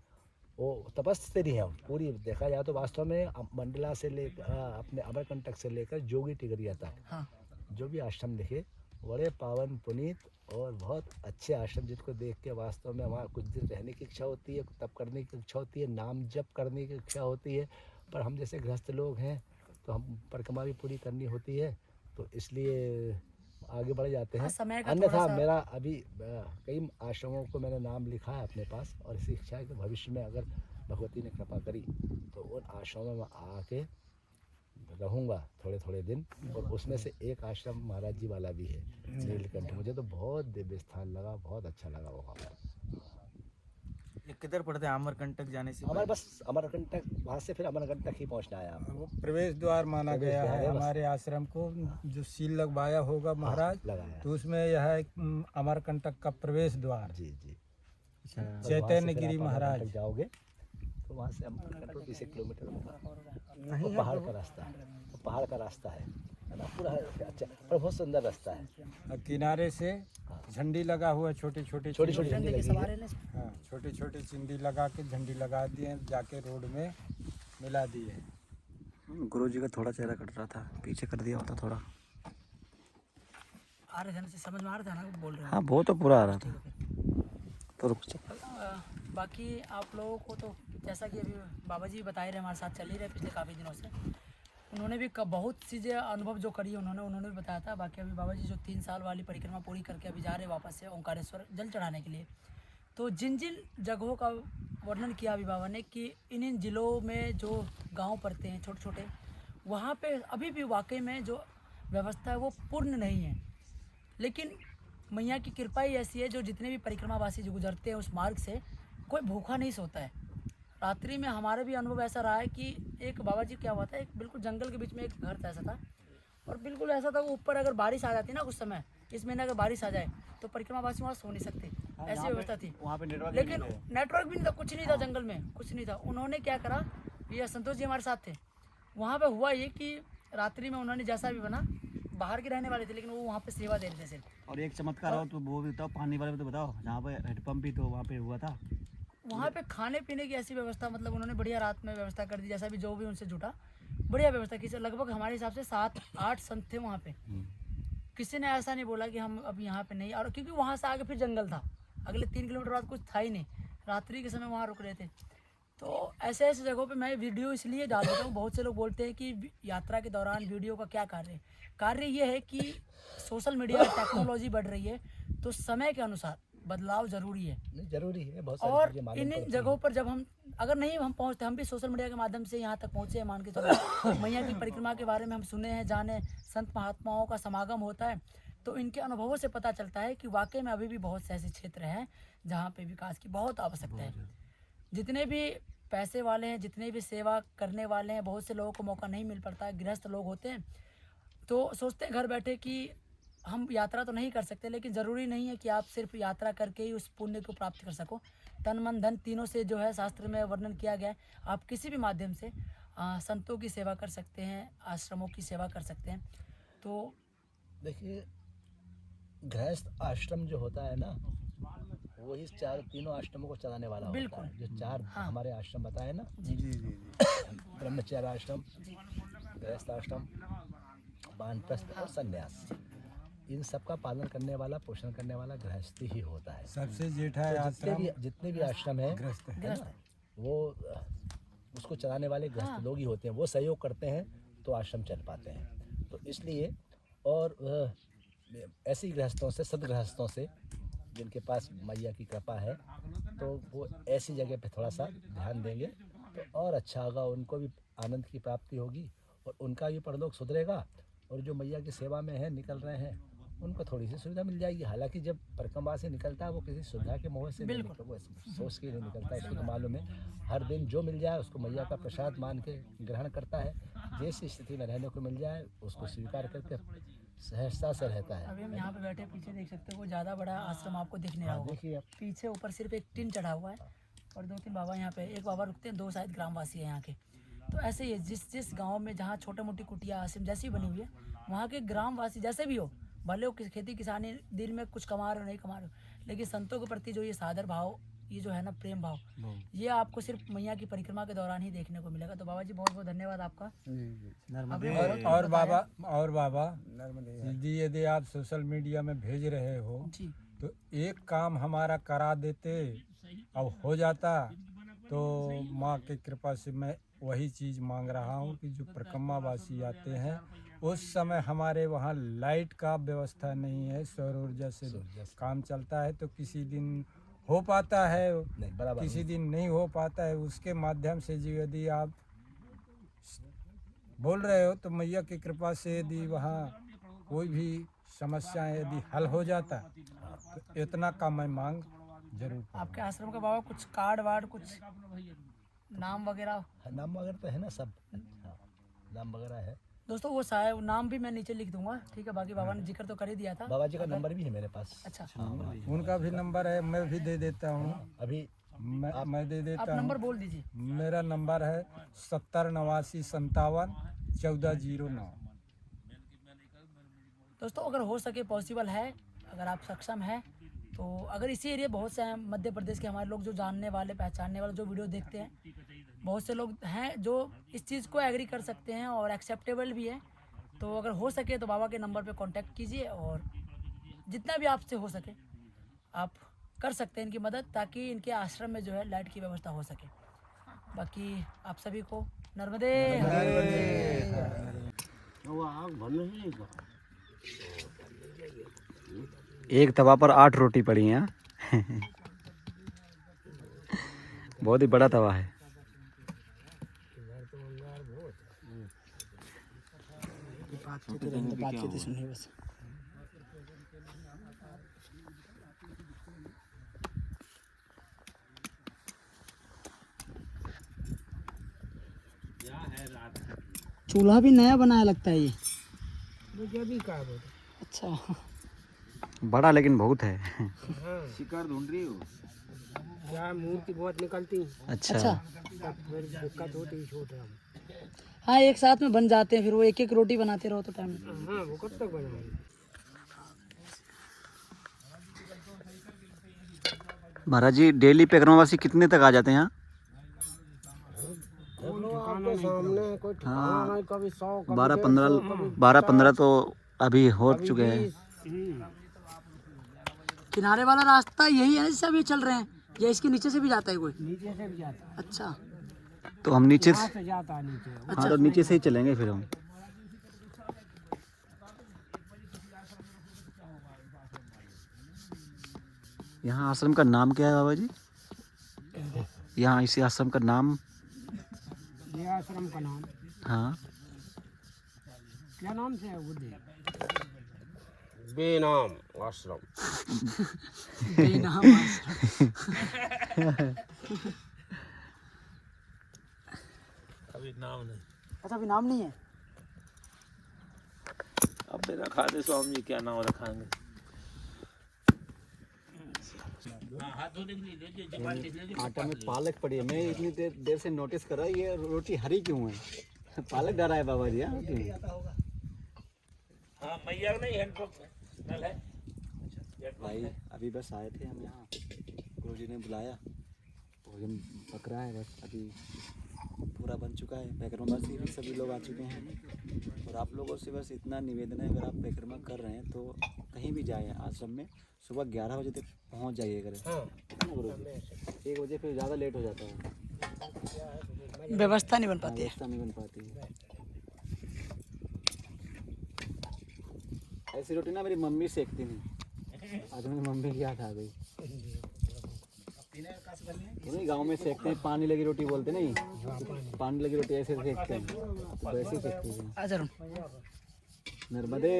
वो तपस्या है पूरी। देखा जाए तो वास्तव में मंडला से लेकर अपने अमरकंटक से लेकर जोगी टिगरिया तक हाँ जो भी आश्रम देखे बड़े पावन पुनीत और बहुत अच्छे आश्रम, जिनको देख के वास्तव में वहाँ कुछ दिन रहने की इच्छा होती है, तप करने की इच्छा होती है, नाम जप करने की इच्छा होती है। पर हम जैसे गृहस्थ लोग हैं तो हम परिक्रमा भी पूरी करनी होती है, तो इसलिए आगे बढ़ जाते हैं। हाँ, समय का अन्यथा थोड़ा सा- मेरा अभी कई आश्रमों को मैंने नाम लिखा है अपने पास, और इसी इच्छा है कि भविष्य में अगर भगवती ने कृपा करी तो उन आश्रमों में आके रहूँगा थोड़े दिन। और उसमें से एक आश्रम महाराज जी वाला भी है, नीलकंठ। मुझे तो बहुत दिव्य स्थान लगा, बहुत अच्छा लगा वहाँ पर। ये किधर पड़ते हैं अमरकंटक जाने से? हमारे बस अमरकंटक, वहाँ से फिर अमरकंटक ही पहुँचना है आपको। वो प्रवेश द्वार माना प्रवेश गया द्वार है है बस। हमारे आश्रम को। जो सील लगवाया होगा महाराज लगाया। तो उसमें यह है अमरकंटक का प्रवेश द्वार। जी जी। चैतन्य वहाँ से गिरी फिर आप महाराज। अमरकंटक जाओगे तो वहाँ से अमरकंटक 20 किलोमीटर होगा। वो पहाड़ का रास्ता है, वो पहाड़ का रास्ता है। है ना, पूरा अच्छा पर बहुत सुंदर रास्ता है। और किनारे से झंडी लगा हुआ है, छोटे छोटे छोटी-छोटी झंडे के सवार है ना इसमें। हाँ, छोटे छोटे चिंदी लगा के झंडी लगा दिए हैं, जाके रोड में मिला दिए हैं। गुरु जी का थोड़ा चेहरा कट रहा था, पीछे कर दिया होता थोड़ा। आ रहे थे ना, समझ में आ रहा था ना वो बोल रहे हैं। हाँ वो तो पूरा आ रहा था, तो रुक जा। बाकी आप लोगों को तो जैसा कि अभी बाबा जी बता ही रहे, हमारे साथ चल ही रहे पिछले काफ़ी दिनों से। उन्होंने भी बहुत चीज़ें अनुभव जो करी उन्होंने भी बताया था। बाकी अभी बाबा जी जो 3 साल वाली परिक्रमा पूरी करके अभी जा रहे हैं वापस से ओंकारेश्वर जल चढ़ाने के लिए, तो जिन जिन जगहों का वर्णन किया अभी बाबा ने कि इन ज़िलों में जो गांव पड़ते हैं छोटे छोटे, वहाँ पे अभी भी वाकई में जो व्यवस्था है वो पूर्ण नहीं है। लेकिन मैया की कृपा ही ऐसी है, जो जितने भी परिक्रमावासी जो गुजरते हैं उस मार्ग से, कोई भूखा नहीं सोता है। रात्रि में हमारा भी अनुभव ऐसा रहा है कि एक बाबा जी क्या हुआ था, एक बिल्कुल जंगल के बीच में एक घर था ऐसा था, और बिल्कुल ऐसा था वो ऊपर अगर बारिश आ जाती ना कुछ समय, इस महीने अगर बारिश आ जाए तो परिक्रमावासी वहाँ सो नहीं सकते, ऐसी व्यवस्था थी। वहाँ पे नेटवर्क लेकिन नेटवर्क भी नहीं था, कुछ नहीं था, जंगल में कुछ नहीं था। उन्होंने क्या करा, ये संतोष जी हमारे साथ थे, वहाँ पे हुआ ये कि रात्रि में उन्होंने जैसा भी बना, बाहर के रहने वाले थे लेकिन वो वहाँ पे सेवा दे रहे थे सिर्फ। और एक चमत्कार हो तो वो भी बताओ, पानी वाले में तो बताओ, जहाँ पे हेडपम्प भी तो वहाँ पे हुआ था। वहाँ पे खाने पीने की ऐसी व्यवस्था, मतलब उन्होंने बढ़िया रात में व्यवस्था कर दी, जैसा भी जो भी उनसे जुटा बढ़िया व्यवस्था की। लगभग हमारे हिसाब से 7-8 संत थे वहाँ पे। किसी ने ऐसा नहीं बोला कि हम अब यहाँ पे नहीं, और क्योंकि वहाँ से आगे फिर जंगल था, अगले 3 किलोमीटर बाद कुछ था ही नहीं, रात्रि के समय वहाँ रुक रहे थे। तो ऐसे ऐसे जगहों पे मैं वीडियो इसलिए डाल देता हूँ। बहुत से लोग बोलते हैं कि यात्रा के दौरान वीडियो का क्या कार्य है। कार्य ये है कि सोशल मीडिया टेक्नोलॉजी बढ़ रही है, तो समय के अनुसार बदलाव ज़रूरी है। नहीं जरूरी है, बहुत सारी और चीजें मालूम इन पड़ती जगहों पर जब हम अगर नहीं हम पहुंचते, हम भी सोशल मीडिया के माध्यम से यहाँ तक पहुँचे हैं, मान के चलो मैया की परिक्रमा के बारे में हम सुने हैं, जाने, संत महात्माओं का समागम होता है, तो इनके अनुभवों से पता चलता है कि वाकई में अभी भी बहुत से ऐसे क्षेत्र हैं जहाँ पे विकास की बहुत आवश्यकता है। जितने भी पैसे वाले हैं, जितने भी सेवा करने वाले हैं, बहुत से लोगों को मौका नहीं मिल पाता है। गृहस्थ लोग होते हैं तो सोचते हैं घर बैठे कि हम यात्रा तो नहीं कर सकते, लेकिन ज़रूरी नहीं है कि आप सिर्फ यात्रा करके ही उस पुण्य को प्राप्त कर सको। तन मन धन तीनों से जो है शास्त्र में वर्णन किया गया है। आप किसी भी माध्यम से संतों की सेवा कर सकते हैं, आश्रमों की सेवा कर सकते हैं। तो देखिए गृहस्थ आश्रम जो होता है ना, वही तीनों आश्रमों को चलाने वाला होता बिल्कुल। है। जो 4 हाँ। हमारे आश्रम बताए ना, ब्रह्मचर्य आश्रम, गृहस्थ आश्रम, वानप्रस्थ और संन्यास, इन सब का पालन करने वाला, पोषण करने वाला गृहस्थ ही होता है। सबसे जेठा तो आश्रम जितने भी आश्रम है गृहस्थ है। है ना, वो उसको चलाने वाले गृहस्थ लोग ही होते हैं। वो सहयोग करते हैं तो आश्रम चल पाते हैं। तो इसलिए और ऐसे गृहस्थों से, सदगृहस्थों से जिनके पास मैया की कृपा है, तो वो ऐसी जगह पे थोड़ा सा ध्यान देंगे तो और अच्छा होगा। उनको भी आनंद की प्राप्ति होगी और उनका भी परलोक सुधरेगा, और जो मैया की सेवा में है, निकल रहे हैं, उनको थोड़ी सी सुविधा मिल जाएगी। हालांकि जब परिक्रमा से निकलता है वो किसी सुविधा के मोह से नहीं निकलता, वो सोच के नहीं निकलता है। उसको तो मालूम है हर दिन जो मिल जाए उसको मैया का प्रसाद मान के ग्रहण करता है। जैसी स्थिति में रहने को मिल जाए उसको स्वीकार करके सहजता से रहता है। अभी हम यहाँ पे बैठे, पीछे देख सकते हो वो ज़्यादा बड़ा आश्रम आपको दिखने रहा होगा। देखिए आप, पीछे ऊपर सिर्फ एक टिन चढ़ा हुआ है और 2-3 बाबा यहाँ पे, एक बाबा रुकते हैं, 2 शायद ग्रामवासी हैं यहाँ के। तो ऐसे ही है, जिस गांव में जहाँ छोटा मोटी कुटिया आश्रम जैसी बनी हुई है, वहाँ के ग्रामवासी जैसे भी हो, भले हो खेती किसानी दिल में कुछ कमा रहे हो नहीं कमा रहे हो, लेकिन संतों के प्रति जो ये सादर भाव, ये जो है ना प्रेम भाव, ये आपको सिर्फ मैया की परिक्रमा के दौरान ही देखने को मिलेगा। तो बाबा जी बहुत बहुत धन्यवाद आपका। अभी और बाबा यदि आप सोशल मीडिया में भेज रहे हो जी तो एक काम हमारा करा देते अब हो जाता, तो माँ की कृपा से मैं वही चीज़ मांग रहा हूँ कि जो परिक्रमावासी आते हैं उस समय हमारे वहाँ लाइट का व्यवस्था नहीं है, सौर ऊर्जा से काम चलता है, तो किसी दिन हो पाता है, नहीं बराबर किसी दिन नहीं हो पाता है। उसके माध्यम से जो यदि आप बोल रहे हो तो मैया की कृपा से यदि वहाँ कोई भी समस्या यदि हल हो जाता तो इतना का मैं मांग जरूर करूँगा। आपके आश्रम का बाबा कुछ कार्ड वार्ड, कुछ नाम वगैरह? नाम वगैरह तो है ना सब। हाँ, नाम वगैरह है दोस्तों वो शायद नाम भी मैं नीचे लिख दूंगा, ठीक है। बाकी बाबा ने जिक्र तो कर ही दिया था। बाबा जी का नंबर भी है मेरे पास। अच्छा, उनका भी नंबर है, मैं भी दे देता हूँ। अभी मैं दे आप देता हूँ। नंबर बोल दीजिए। मेरा नंबर है 70 89 57 1409। दोस्तों अगर हो सके पॉसिबल है, अगर आप सक्षम हैं तो अगर इसी एरिया बहुत से हैं मध्य प्रदेश के हमारे लोग जो जानने वाले पहचानने वाले जो वीडियो देखते हैं, बहुत से लोग हैं जो इस चीज़ को एग्री कर सकते हैं और एक्सेप्टेबल भी है। तो अगर हो सके तो बाबा के नंबर पे कांटेक्ट कीजिए और जितना भी आपसे हो सके आप कर सकते हैं इनकी मदद, ताकि इनके आश्रम में जो है लाइट की व्यवस्था हो सके। बाकी आप सभी को नर्मदे वो आग भरने नहीं का। एक तवा पर 8 रोटी पड़ी हैं। बहुत ही बड़ा तवा है। बातचीत सुनिए बस। चूल्हा भी नया बनाया लगता है ये। अच्छा, बड़ा लेकिन बहुत है। शिकार ढूंढ रही हो क्या? मूर्ति बहुत निकलती। अच्छा, दिक्कत होती छोटा। हाँ एक साथ में बन जाते हैं, फिर वो एक एक रोटी बनाते रहो तो टाइम। हाँ वो कब तक बनाए? महाराज जी डेली परिक्रमावासी कितने तक आ जाते हैं यहाँ? सामने कोई ठिकाना नहीं, कभी 100 कभी 12-15 तो अभी हो चुके हैं। किनारे वाला रास्ता यही है जिससे अभी चल रहे हैं, या इसके नीचे से भी जाता है कोई? नीचे से भी जाता है। अच्छा, तो हम नीचे से, से जाता है नीचे। हाँ तो नीचे से ही चलेंगे फिर हम। यहाँ आश्रम का नाम क्या है बाबा जी? यहाँ इसी आश्रम का नाम? ये आश्रम का नाम हाँ क्या नाम से है? बुद्धि बेनाम आश्रम। बेनाम आश्रम। अभी नाम नहीं। अच्छा अभी नाम नहीं है। अब रखा दे स्वामी जी, क्या नाम रखाएंगे? आटा में पालक पड़ी है। मैं इतनी देर से नोटिस कर रहा है ये रोटी हरी क्यों है? पालक डाला है बाबा जी। हाँ मैया नहीं हैंडपंप नल है। भाई अभी बस आए थे हम यहाँ, गुरुजी ने बुलाया, भोजन पक रहा है बस, अभी पूरा बन चुका है। परिक्रमा से भी सभी लोग आ चुके हैं। और आप लोगों से बस इतना निवेदन है, अगर आप परिक्रमा कर रहे हैं तो कहीं भी जाएँ आश्रम में सुबह 11 बजे तक पहुँच जाइए करें। गुरुजी 1 बजे फिर ज़्यादा लेट हो जाता है, व्यवस्था नहीं बन पाती है। व्यवस्था नहीं बन पाती है। ऐसी रोटी ना मेरी मम्मी सेकती नहीं। आज मेरी मम्मी की याद आ गई। नहीं गांव में सेकते हैं, पानी लगी रोटी बोलते नहीं, पानी लगी रोटी ऐसे सेकते हैं, तो वैसे ही सेकते हैं। अच्छा नर्मदे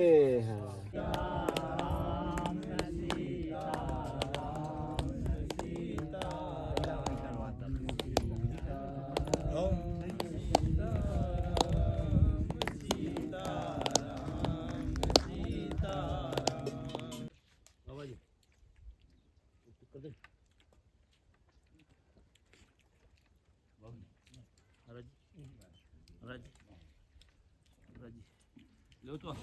लो तो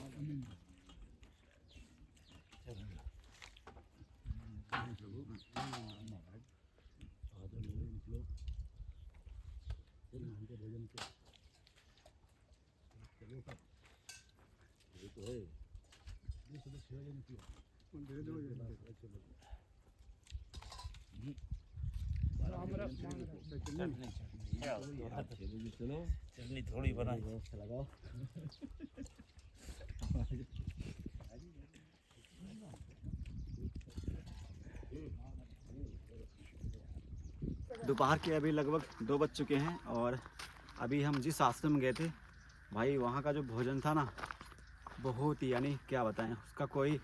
चटनी थोड़ी बनाई लगाओ। दोपहर के अभी लगभग 2 बज चुके हैं और अभी हम जिस आश्रम गए थे भाई, वहाँ का जो भोजन था ना, बहुत ही, यानी क्या बताएं, उसका कोई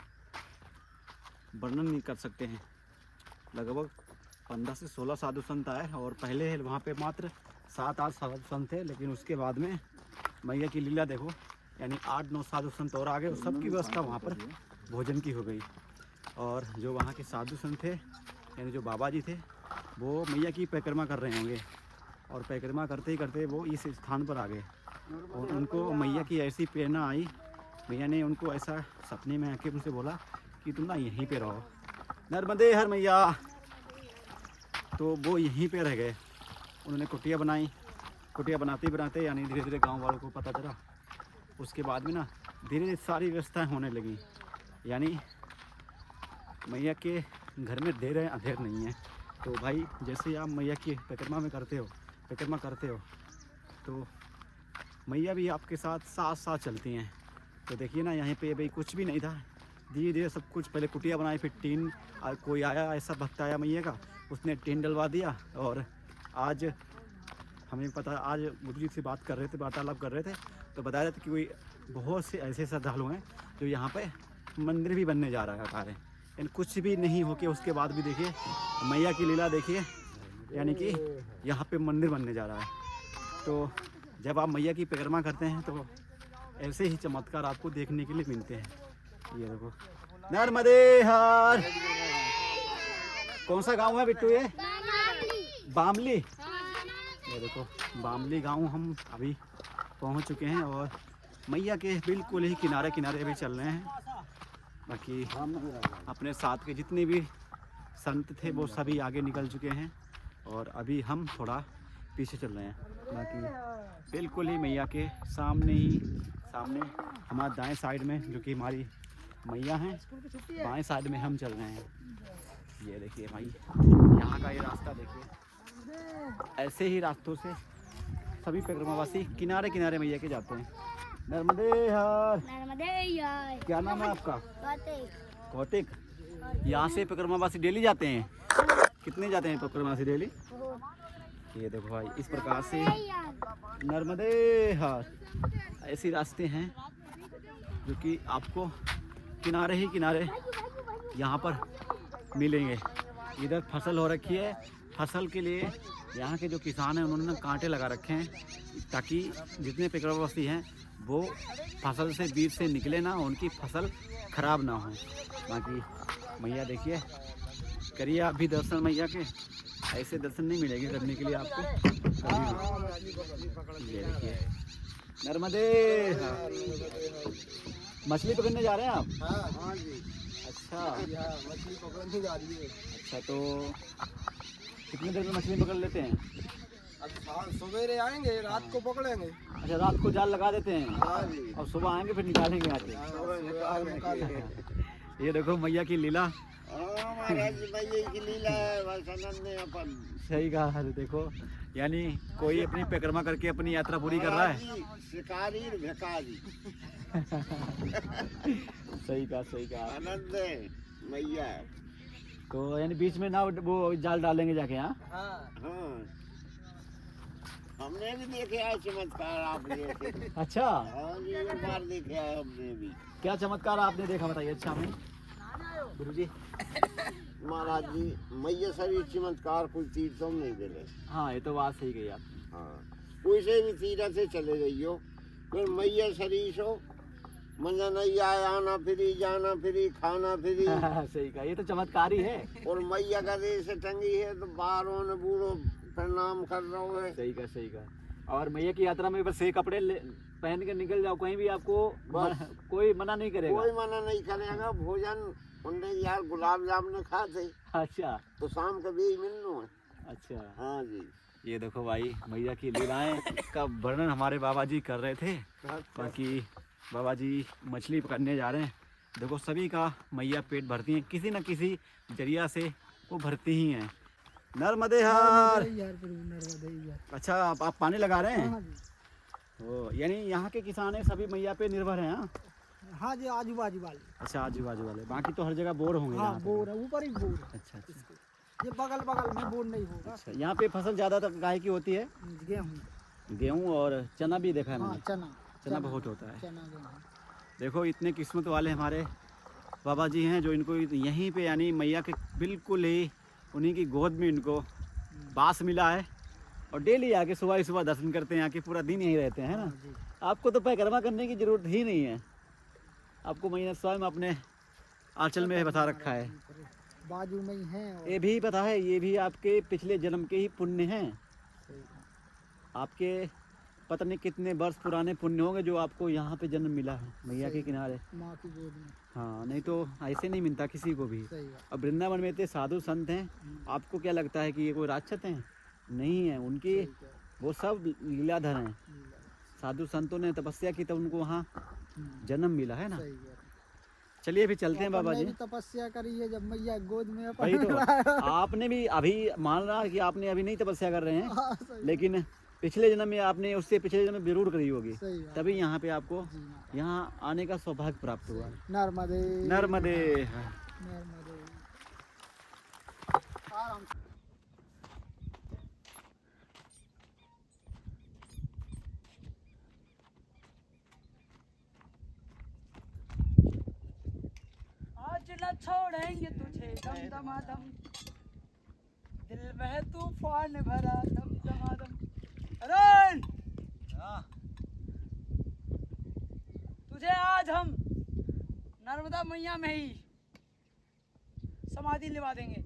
वर्णन नहीं कर सकते हैं। लगभग 15 से 16 साधु संत आए और पहले वहाँ पे मात्र 7-8 साधु संत थे, लेकिन उसके बाद में मैया की लीला देखो, यानी 8-9 साधु संत और आ गए। सबकी व्यवस्था वहाँ पर भोजन की हो गई। और जो वहाँ के साधु संत थे, यानी जो बाबा जी थे, वो मैया की परिक्रमा कर रहे होंगे और परिक्रमा करते ही करते वो इस स्थान पर आ गए और उनको मैया की ऐसी प्रेरणा आई मैया ने उनको ऐसा सपने में आके उनसे बोला कि तुम ना यहीं पे रहो, नर्मदे हर मैया। तो वो यहीं पे रह गए। उन्होंने कुटिया बनाई, कुटिया बनाते बनाते यानी धीरे धीरे गांव वालों को पता चला। उसके बाद में ना धीरे धीरे सारी व्यवस्थाएं होने लगी, यानी मैया के घर में देर है अंधेर नहीं है। तो भाई जैसे आप मैया की परिक्रमा करते हो तो मैया भी आपके साथ साथ साथ चलती हैं। तो देखिए ना यहाँ पे भाई कुछ भी नहीं था, धीरे धीरे सब कुछ, पहले कुटिया बनाई, फिर टीन, कोई आया ऐसा भक्त आया मैया का, उसने टीन डलवा दिया। और आज हमें पता, आज गुरु जी से बात कर रहे थे, वार्तालाप कर रहे थे, तो बता रहे थे कि कोई बहुत से ऐसे श्रद्धालु हैं जो यहाँ पे मंदिर भी बनने जा रहा है कार्य। यानी कुछ भी नहीं हो के उसके बाद भी देखिए मैया की लीला देखिए, यानी कि यहाँ पे मंदिर बनने जा रहा है। तो जब आप मैया की परिक्रमा करते हैं तो ऐसे ही चमत्कार आपको देखने के लिए मिलते हैं। ये देखो नर्मदे हर। कौन सा गांव है बिट्टू ये? बामली। ये देखो बामली गांव हम अभी पहुंच चुके हैं और मैया के बिल्कुल ही किनारे किनारे भी चल रहे हैं। बाकी अपने साथ के जितने भी संत थे वो सभी आगे निकल चुके हैं और अभी हम थोड़ा पीछे चल रहे हैं। बाकी बिल्कुल ही मैया के सामने हमारे दाएं साइड में जो कि हमारी मैया हैं, बाएं साइड में हम चल रहे हैं। ये देखिए भाई यहाँ का ये रास्ता देखिए, ऐसे ही रास्तों से सभी परिक्रमावासी किनारे किनारे मैया के जाते हैं। नर्मदे हर। क्या नाम है आपका? कौतिक। यहाँ से परिक्रमावासी डेली जाते हैं? कितने जाते हैं परिक्रमावासी डेली? ये देखो भाई इस प्रकार से नर्मदे हर ऐसे रास्ते हैं जो कि आपको किनारे ही किनारे यहाँ पर मिलेंगे। इधर फसल हो रखी है, फसल के लिए यहाँ के जो किसान हैं उन्होंने कांटे लगा रखे हैं ताकि जितने परिक्रमावासी हैं वो फसल से बीज से निकले ना, उनकी फसल खराब ना हो। बाकी मैया देखिए, करिए आप भी दर्शन मैया के, ऐसे दर्शन नहीं मिलेंगे करने के लिए आपको कभी। ये देखिए नर्मदे। मछली पकड़ने जा रहे हैं आप? हाँ जी। अच्छा मछली पकड़ने जा रही है। अच्छा, तो कितनी देर में मछली पकड़ लेते हैं? अब सवेरे आएंगे, रात को पकड़ेंगे। अच्छा, रात को जाल लगा देते हैं हाँ जी। और सुबह आएंगे फिर निकालेंगे आके। ये देखो मैया की लीला। महाराज मैया की लीला है, बस आनंद में अपन। सही कहा है। देखो यानी कोई अपनी परिक्रमा करके अपनी यात्रा पूरी कर रहा है। शिकारी भिखारी। सही कहा। आनंद है मैया। तो यानी बीच में ना वो जाल डालेंगे जाके? यहाँ हाँ हमने भी देखे है चमत्कार आपने। अच्छा, हाँ जी, एक बार देखे है हमने भी। क्या चमत्कार आपने देखा बताइए? अच्छा हमें गुरु जी। महाराज जी मैया सभी चमत्कार कुछ तीर्थों में नहीं मिले। हाँ ये तो बात सही कही आपने। हाँ कोई से भी तीर्थ से चले गई हो, फिर मैया शरीर हो, मजा नहीं आए, आना फिरी, जाना फिरी, खाना फिरी। सही कहा, ये तो चमत्कार ही है। और मैया का देश टंगी है तो बारों ने बूढ़ो प्रणाम कर रहा है। सही कहा। और मैया की यात्रा में बस ये कपड़े पहन के निकल जाओ, कहीं भी आपको कोई मना नहीं करेगा। कोई मना नहीं करेगा। भोजन उनने यार गुलाब जामुन खाते। अच्छा, तो शाम का भी मिलना है। अच्छा। हाँ जी। ये देखो भाई मैया की लीलाएं का वर्णन हमारे बाबा जी कर रहे थे। बाकी बाबा जी मछली पकड़ने जा रहे हैं। देखो सभी का मैया पेट भरती हैं, किसी न किसी जरिया से वो भरती ही हैं। नर्मदे हर। अच्छा, आप पानी लगा रहे हैं? ओ यानी यहाँ के किसान है सभी मैया पे निर्भर हैं? हाँ जी, आजू बाजू वाले। अच्छा, आजू बाजू वाले, बाकी तो हर जगह बोर होंगे। हाँ बोर है, ऊपर ही बोर है। अच्छा, ये बगल में बोर नहीं होगा। अच्छा। यहाँ पे फसल ज़्यादातर गाय की होती है? गेहूँ और चना भी देखा है हाँ, मैंने। चना बहुत होता है। चना गेहूं। देखो इतने किस्मत वाले हमारे बाबा जी हैं जो इनको यहीं पे यानी मैया के बिल्कुल ही उन्हीं की गोद में इनको बास मिला है और डेली आके सुबह दर्शन करते हैं, आके पूरा दिन यहीं रहते हैं ना। आपको तो परिक्रमा करने की ज़रूरत ही नहीं है, आपको मैया स्वयं अपने आंचल में बता रखा है, बाजू में ही है। ये भी पता है, ये भी आपके पिछले जन्म के ही पुण्य हैं। आपके पता नहीं कितने वर्ष पुराने पुण्य होंगे जो आपको यहाँ पे जन्म मिला है मैया के किनारे। माँ की गोद में। हाँ, नहीं तो ऐसे नहीं मिलता किसी को भी। सही बात। अब वृंदावन में इतने साधु संत हैं, आपको क्या लगता है कि ये कोई राक्षस हैं? नहीं है, उनकी वो सब लीलाधर हैं। साधु संतों ने तपस्या की तो उनको वहाँ जन्म मिला है ना। सही है। चलिए अभी चलते हैं बाबा अपन जी। ने भी तपस्या करी है जब मैया गोद में अपन वही तो आपने भी अभी मान रहा कि आपने अभी नहीं तपस्या कर रहे हैं, हाँ, सही लेकिन पिछले जन्म में आपने उससे पिछले जन्म में जरूर करी होगी, सही बात। तभी यहाँ पे आपको जी हाँ। यहाँ आने का सौभाग्य प्राप्त हुआ। नर्मदे नर्मदे। नर्मदे। आज न छोड़ेंगे तुझे दम दमादम, दिल में तूफान भरा दम दमादम। अरुण, तुझे आज हम नर्मदा मैया में ही समाधि लिवा देंगे।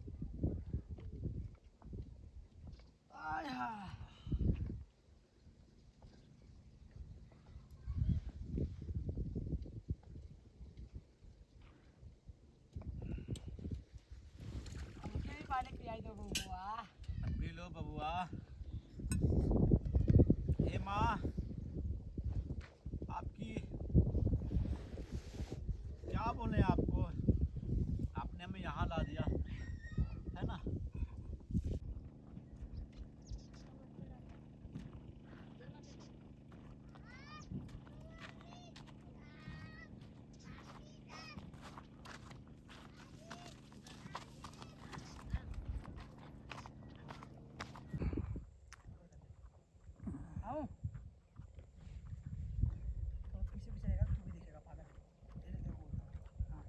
आय हाय। मुझे भी पानी पिलाई दो बबुआ। पी लो बबुआ। हे माँ, आपकी क्या बोले आपको, आपने हमें यहाँ ला दिया है ना। आओ। तो पीछे पीछे रहेगा तो तू भी दिखेगा पागल। तेरे लिए बोलता हूँ। हाँ।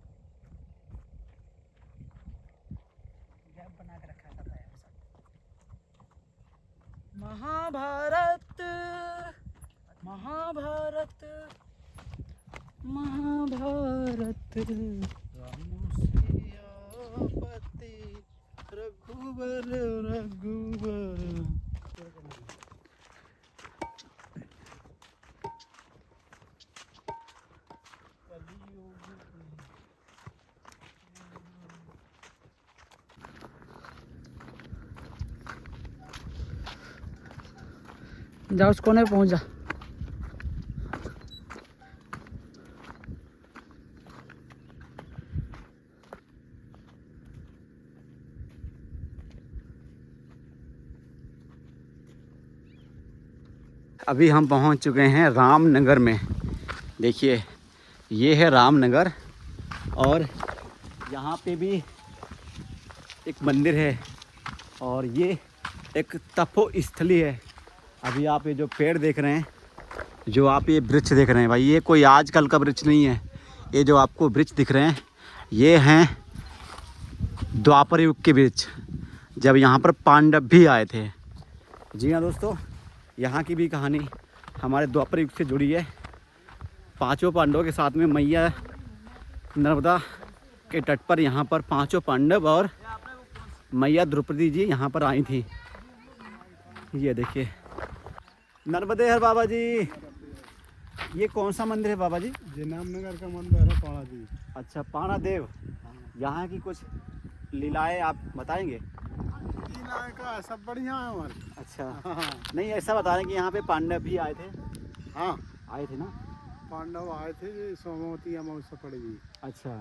गैप बना के रखा है यार सब। महाभारत महाभारत महाभारत। रघुबर रघुबर। जा उस कोने पे पहुंच जा। अभी हम पहुंच चुके हैं रामनगर में। देखिए ये है रामनगर और यहाँ पे भी एक मंदिर है और ये एक तपो स्थली है। अभी आप ये जो पेड़ देख रहे हैं, जो आप ये वृक्ष देख रहे हैं भाई, ये कोई आजकल का वृक्ष नहीं है। ये जो आपको वृक्ष दिख रहे हैं ये हैं द्वापर युग के वृक्ष, जब यहाँ पर पांडव भी आए थे। जी हाँ दोस्तों, यहाँ की भी कहानी हमारे द्वापर युग से जुड़ी है। पांचों पांडवों के साथ में मैया नर्मदा के तट पर यहाँ पर पांचों पांडव और मैया द्रौपदी जी यहाँ पर आई थी। ये देखिए नर्मदे हर बाबा जी। ये कौन सा मंदिर है बाबा जी? ये नामनगर का मंदिर है पाड़ा जी। अच्छा, पाणा देव। यहाँ की कुछ लीलाएं आप बताएंगे? लीलाएं का सब बढ़िया है हमारे। अच्छा, नहीं ऐसा बता रहे हैं कि यहाँ पे पांडव भी आए थे। हाँ, आए थे ना। पांडव आए थे, सोमवती अमावस्या पड़ेगी अच्छा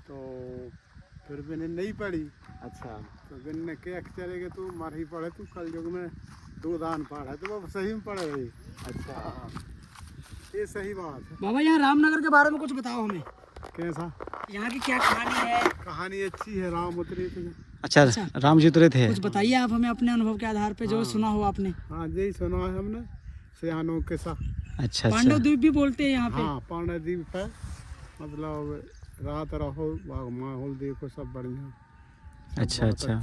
तो फिर मैंने नहीं पढ़ी अच्छा। तो मैंने क्या चलेगा तू मर ही पढ़े, तू कल युग में दो दान पढ़ा तो वो सही में पढ़े भाई। अच्छा, ये सही बात है। बाबा यहाँ रामनगर के बारे में कुछ बताओ हमें। कैसा? यहाँ की क्या कहानी है? कहानी अच्छी है, राम उतरे थे। अच्छा, राम जी उतरे थे। कुछ बताइए आप हमें अपने अनुभव के आधार पे, जो सुना हो आपने। हाँ, यही सुना है हमने सियानों के साथ। अच्छा पांडव द्वीप भी बोलते हैं यहाँ पे। हाँ, पांडव द्वीप है, मतलब रात रहो माहौल देखो सब बढ़िया। अच्छा अच्छा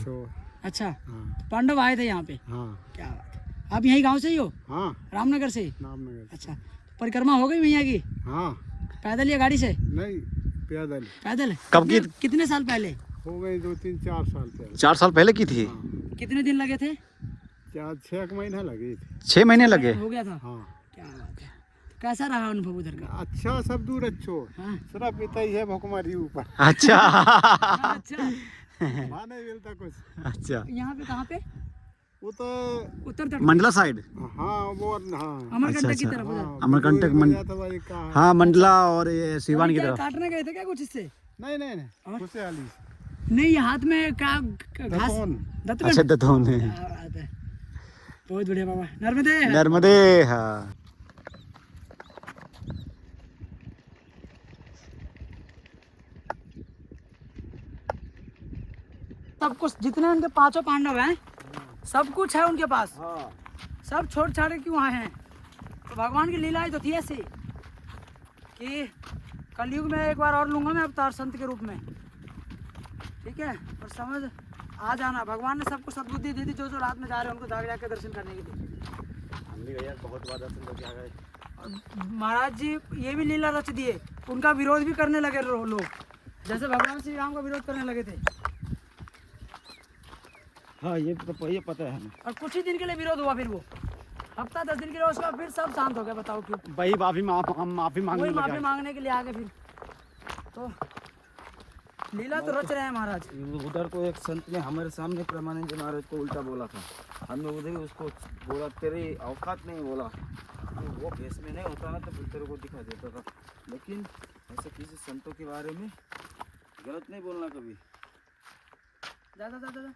अच्छा, हाँ पांडव आए थे यहाँ पे। हाँ क्या बात है। आप यही गांव से ही हो? हाँ, रामनगर से? नामनगर। अच्छा, परिक्रमा हो गई मैया की? हाँ, पैदल या गाड़ी से? नहीं पैदल। पैदल। कब की? कितने साल पहले? हो गए 2-3-4 साल पहले। 4 साल पहले की थी। हाँ, कितने दिन लगे थे? 6 महीने लगे थे। 6 महीने लगे। हो गया था। हाँ, क्या बात है। कैसा रहा अनुभव उधर का? अच्छा सब दूर अच्छो हाँ। सिर्फ पीता ही है भुखमरी ऊपर अच्छा अच्छा, वहाँ नहीं मिलता कुछ। अच्छा यहाँ पे कहाँ पे? वो तो उत्तर तट मंडला साइड। हाँ वो हाँ अमरकंटक की अच्छा। तरफ उधर। अमरकंटक तो भाई कहाँ हाँ मंडला और ये सीवान अभी की क्या तरफ। काटने गए थे क्या कुछ इससे? नहीं नहीं नहीं खुशहाली नहीं, ये हाथ में क्या घास? दतौन। दतवन? अच्छा दतौन है। क्या बात है, बहुत बढ़िया बाबा। नर्मदे। नर्मदे हाँ। सब कुछ जितने उनके पांचों पांडव हैं, सब कुछ है उनके पास। सब छोड़ छाड़ के क्यों आए हैं? तो भगवान की लीलाएं तो थी ऐसी कि कलयुग में एक बार और लूंगा मैं अवतार संत के रूप में, ठीक है? और समझ आ जाना, भगवान ने सबको सद्बुद्धि दी थी, जो जो रात में जा रहे हैं उनको जाग जाके दर्शन करने के लिए। हम भी भैया बहुत बार दर्शन करके आ गए। और महाराज जी ये भी लीला रच दिए, उनका विरोध भी करने लगे लोग, जैसे भगवान श्री राम का विरोध करने लगे थे। हाँ ये पता है हमें। और कुछ ही दिन के लिए विरोध हुआ, फिर वो हफ्ता 10 दिन के लिए, उसके बाद फिर सब शांत हो गया। बताओ क्यों? भाई माफी मांगने वही लगा। माफी मांगने के लिए आगे फिर तो लीला तो रच रहे हैं महाराज। उधर को एक संत ने हमारे सामने परमानंद जी महाराज को उल्टा बोला था। हमने उधर ही उसको बोला तेरी औकात नहीं, बोला तो वो भेष में नहीं होता ना तो फिर तेरे को दिखा देता था। लेकिन ऐसे किसी संतों के बारे में गलत नहीं बोलना कभी। दादा दादा दादा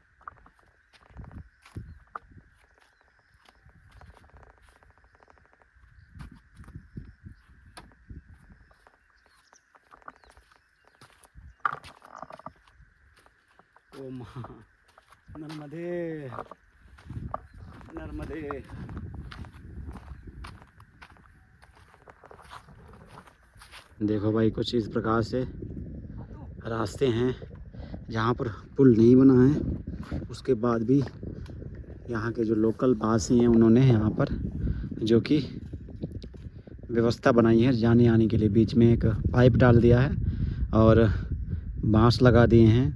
ओ माँ नर्मदे नर्मदे। देखो भाई कुछ इस प्रकार से रास्ते हैं जहाँ पर पुल नहीं बना है, उसके बाद भी यहाँ के जो लोकल वासी हैं उन्होंने यहाँ पर जो कि व्यवस्था बनाई है जाने आने के लिए। बीच में एक पाइप डाल दिया है और बांस लगा दिए हैं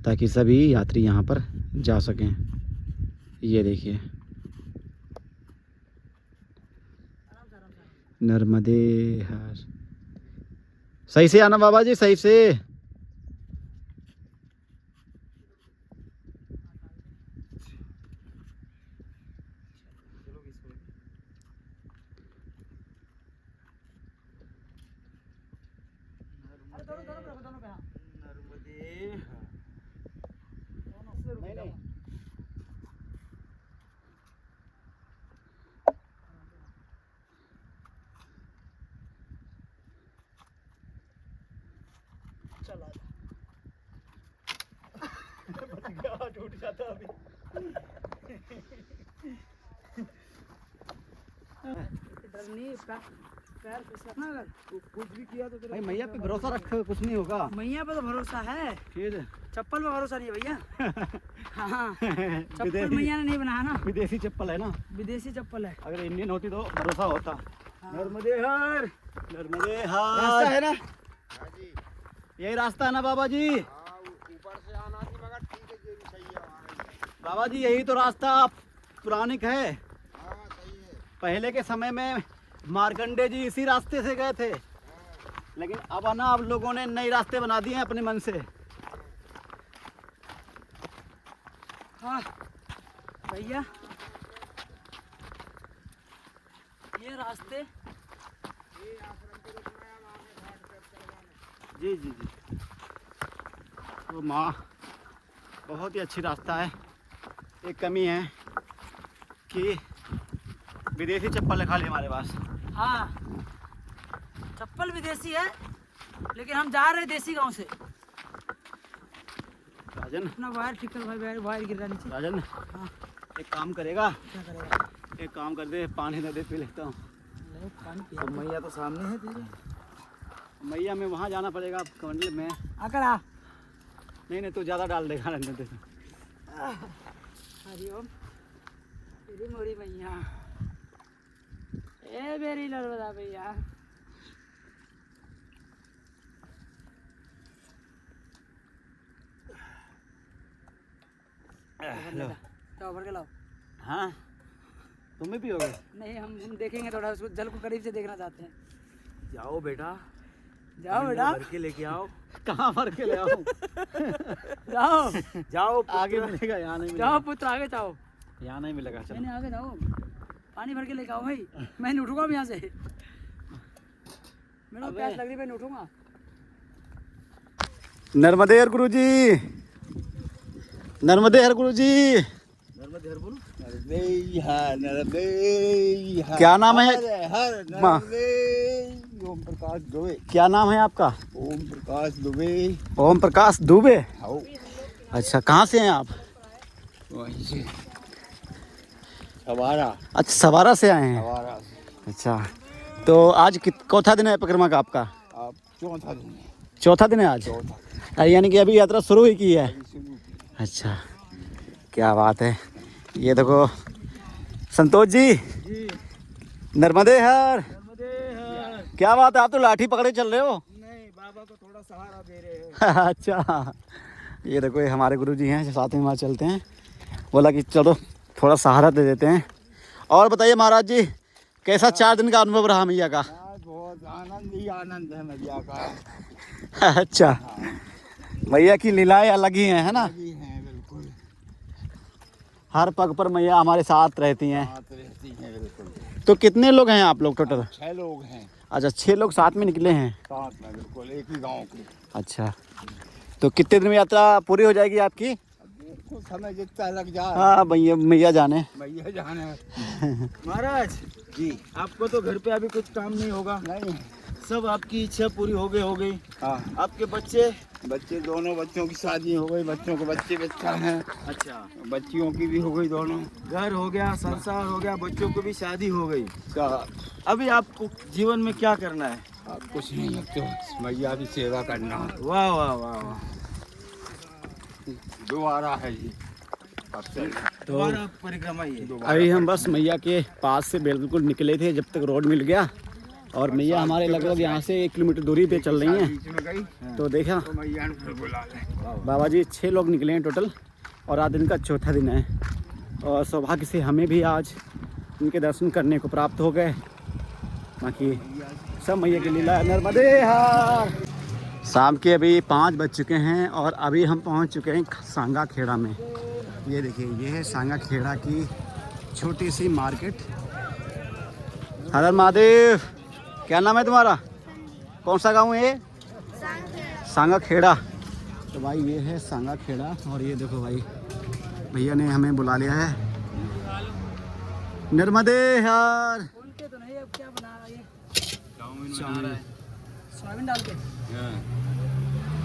ताकि सभी यात्री यहाँ पर जा सकें। ये देखिए नर्मदे हर। सही से आना बाबा जी, सही से। टूट जाता अभी। डर नहीं, पैर फिसलना अगर कुछ भी किया तो भाई मैया पे भरोसा रख, कुछ नहीं होगा। मैया पे तो भरोसा है, फिर चप्पल पे भरोसा नहीं है भैया। हाँ चप्पल विदेशी मैया ने नहीं बनाया ना, विदेशी चप्पल है ना, विदेशी चप्पल है। अगर इंडियन होती तो भरोसा होता। हाँ। नर्मदे हर नर्मदे हर। रास्ता है ना? यही रास्ता है ना बाबा जी? ऊपर से आना थी मगर ठीक है, ये भी सही है। बाबा जी यही तो रास्ता पौराणिक है। हाँ सही है। पहले के समय में मार्कंडे जी इसी रास्ते से गए थे, लेकिन अब ना आप लोगों ने नए रास्ते बना दिए हैं अपने मन से। हाँ भैया ये रास्ते जी जी जी। तो माँ बहुत ही अच्छी रास्ता है। एक कमी है कि विदेशी चप्पल रखा ली हमारे पास। हाँ चप्पल विदेशी है, लेकिन हम जा रहे हैं देसी गांव से। राजन अपना वायर ठीक कर भाई, वायर गिर रहा नीचे। राजन हाँ एक काम करेगा, क्या करेगा? एक काम कर दे, पानी दे दे, पी लेता हूँ। ले पानी पिया। तो मैया तो सामने है तेरे। मैया में वहाँ जाना पड़ेगा कमंडल में। आकर आ। नहीं नहीं तू ज़्यादा डाल देगा रहने दे। हरिओम तेरी मोरी मैया, ए मेरी नर्मदा भैया। हेलो क्या भर के लाओ। हाँ तुम भी पियोगे? नहीं, हम देखेंगे थोड़ा, उसको जल को करीब से देखना चाहते हैं। जाओ बेटा, जाओ बेटा, भर के लेके आओ। कहाँ भर के ले आओ? जाओ जाओ आगे मिलेगा, यहाँ नहीं जाओ मिलेगा। पुत्र, आगे जाओ। यहाँ नहीं मिलेगा, चलो। नहीं, आगे जाओ, पानी भर के लेके आओ भाई। मैं नहीं उठूंगा अब यहाँ से, मेरे को प्यास लग रही है, मैं नहीं उठूंगा। नर्मदे हर गुरु जी, नर्मदे हर गुरु जी। नर्मदे हर बोलो। क्या नाम है? माँ, ओम प्रकाश दुबे। क्या नाम है आपका? ओम प्रकाश दुबे। ओम प्रकाश दुबे। आओ अच्छा, कहाँ से हैं आप? वहीं से सवारा। अच्छा, सवारा से आए हैं। सवारा अच्छा, तो आज चौथा दिन है परिक्रमा का आपका? आप चौथा दिन है। चौथा दिन है आज? चौथा यानी कि अभी यात्रा शुरू ही की है। शुरू की। अच्छा, क्या बात है। ये देखो संतोष जी, नर्मदे हर। क्या बात है, आप तो लाठी पकड़े चल रहे हो। नहीं, बाबा को थोड़ा सहारा दे रहे हैं। अच्छा, ये देखो ये हमारे गुरुजी हैं जो साथ में वहाँ चलते हैं। बोला कि चलो थोड़ा सहारा दे देते हैं। और बताइए महाराज जी, कैसा 4 दिन का अनुभव रहा मैया का? आज बहुत आनंद ही आनंद है मैया का। अच्छा, मैया की लीलाएं अलग ही हैं, है ना? लगी हैं बिल्कुल, हर पग पर मैया हमारे साथ रहती हैं। साथ रहती हैं बिल्कुल। तो कितने लोग हैं आप लोग टोटल? 6 लोग हैं अच्छा, 6 लोग साथ में निकले हैं। साथ में, बिल्कुल एक ही गांव के। अच्छा, तो कितने दिन में यात्रा पूरी हो जाएगी आपकी? देखो समय जितना लग जाए, हाँ भैया, मैया जाने। मैया जाने। महाराज जी आपको तो घर पे अभी कुछ काम नहीं होगा, नहीं। सब आपकी इच्छा पूरी हो गई। हाँ, आपके बच्चे? बच्चे दोनों बच्चों की शादी हो गई, बच्चों के बच्चा हैं, अच्छा, बच्चियों की भी हो गई दोनों घर हो गया, संसार हो गया, बच्चों को भी शादी हो गई। का। अभी आपको जीवन में क्या करना है? आप कुछ नहीं लगते, मैया की सेवा करना। वाह वाह वाह वाह। दोबारा है जी, अब से दोबारा परिक्रमा ही है। अभी हम बस मैया के पास से बिल्कुल निकले थे जब तक रोड मिल गया, और मैया हमारे लगभग यहाँ से 1 किलोमीटर दूरी पे चल रही हैं। बीच में गई तो देखा तो मैया ने फिर बुला ले। बाबा जी 6 लोग निकले हैं टोटल, और आज दिन का चौथा दिन है। और सौभाग्य से हमें भी आज उनके दर्शन करने को प्राप्त हो गए। बाकी सब मैया की लीला। नर्मदे हर। शाम के अभी 5 बज चुके हैं और अभी हम पहुंच चुके हैं सांगा खेड़ा में। ये देखिए, ये है सांगा खेड़ा की छोटी सी मार्केट। हर महादेव। क्या नाम है तुम्हारा? कौन सा गांव है ये? सांगा खेड़ा। तो भाई ये है सांगा खेड़ा, और ये देखो भाई भैया ने हमें बुला लिया है। नर्मदे हर। उनके तो नहीं, अब क्या बना रहा है ये? सोयाबीन डाल के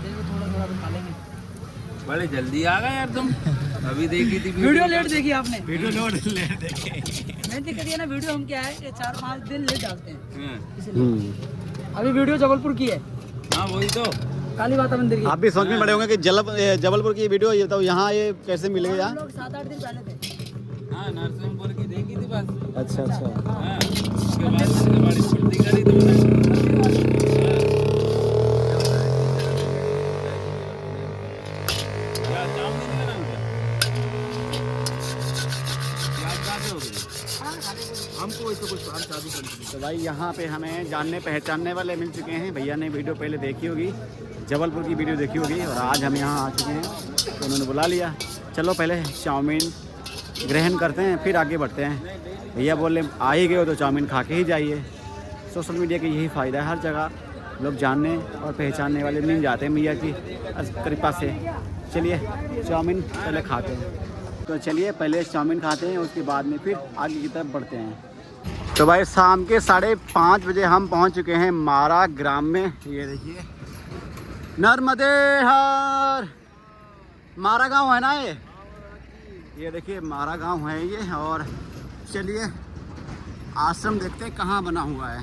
देखो, थोड़ा थोड़ा तो खा लेंगे। बड़े जल्दी आ गए यार तुम। अभी देखी थी वीडियो लेट देखी आपने? वीडियो लेट देखे। मैं दिक्कत ये ना, वीडियो हम क्या है कि 4-5 दिन लेट डालते हैं, हाँ, इसलिए। अभी वीडियो जबलपुर की है, हाँ वही तो। काली माता मंदिर की। आप भी सोच में पड़े होंगे कि जबलपुर की वीडियो, ये तो यहाँ ये कैसे मिलेगा? हम लोग 7-8 दिन पहले थे। हाँ, नरसिंहपुर की देखी थी बस। अच्छा अच्छा। हाँ, उसके बाद मैंने बड़ी छुट्टी करी तुमने। क्या काम नहीं करा उनका? क्या बातें हो गई? हमको वैसे कुछ काम शादी करनी थी। तो भाई यहाँ पे हमें जानने पहचानने वाले मिल चुके हैं। भैया ने वीडियो पहले देखी होगी, जबलपुर की वीडियो देखी होगी, और आज हम यहाँ आ चुके हैं तो उन्होंने बुला लिया। चलो पहले चाउमीन ग्रहण करते हैं, फिर आगे बढ़ते हैं। भैया बोले आ ही गए हो तो चाउमीन खा के ही जाइए। सोशल मीडिया का यही फ़ायदा है, हर जगह लोग जानने और पहचानने वाले मिल जाते हैं मैया की कृपा से। चलिए चाउमीन पहले खाते हैं। तो चलिए पहले चाउमीन खाते हैं, उसके बाद में फिर आगे की तरफ बढ़ते हैं। तो भाई शाम के 5:30 बजे हम पहुंच चुके हैं मारा ग्राम में। ये देखिए नर्मदे हर। मारा गांव है ना ये देखिए मारा गांव है ये। और चलिए आश्रम देखते हैं कहाँ बना हुआ है।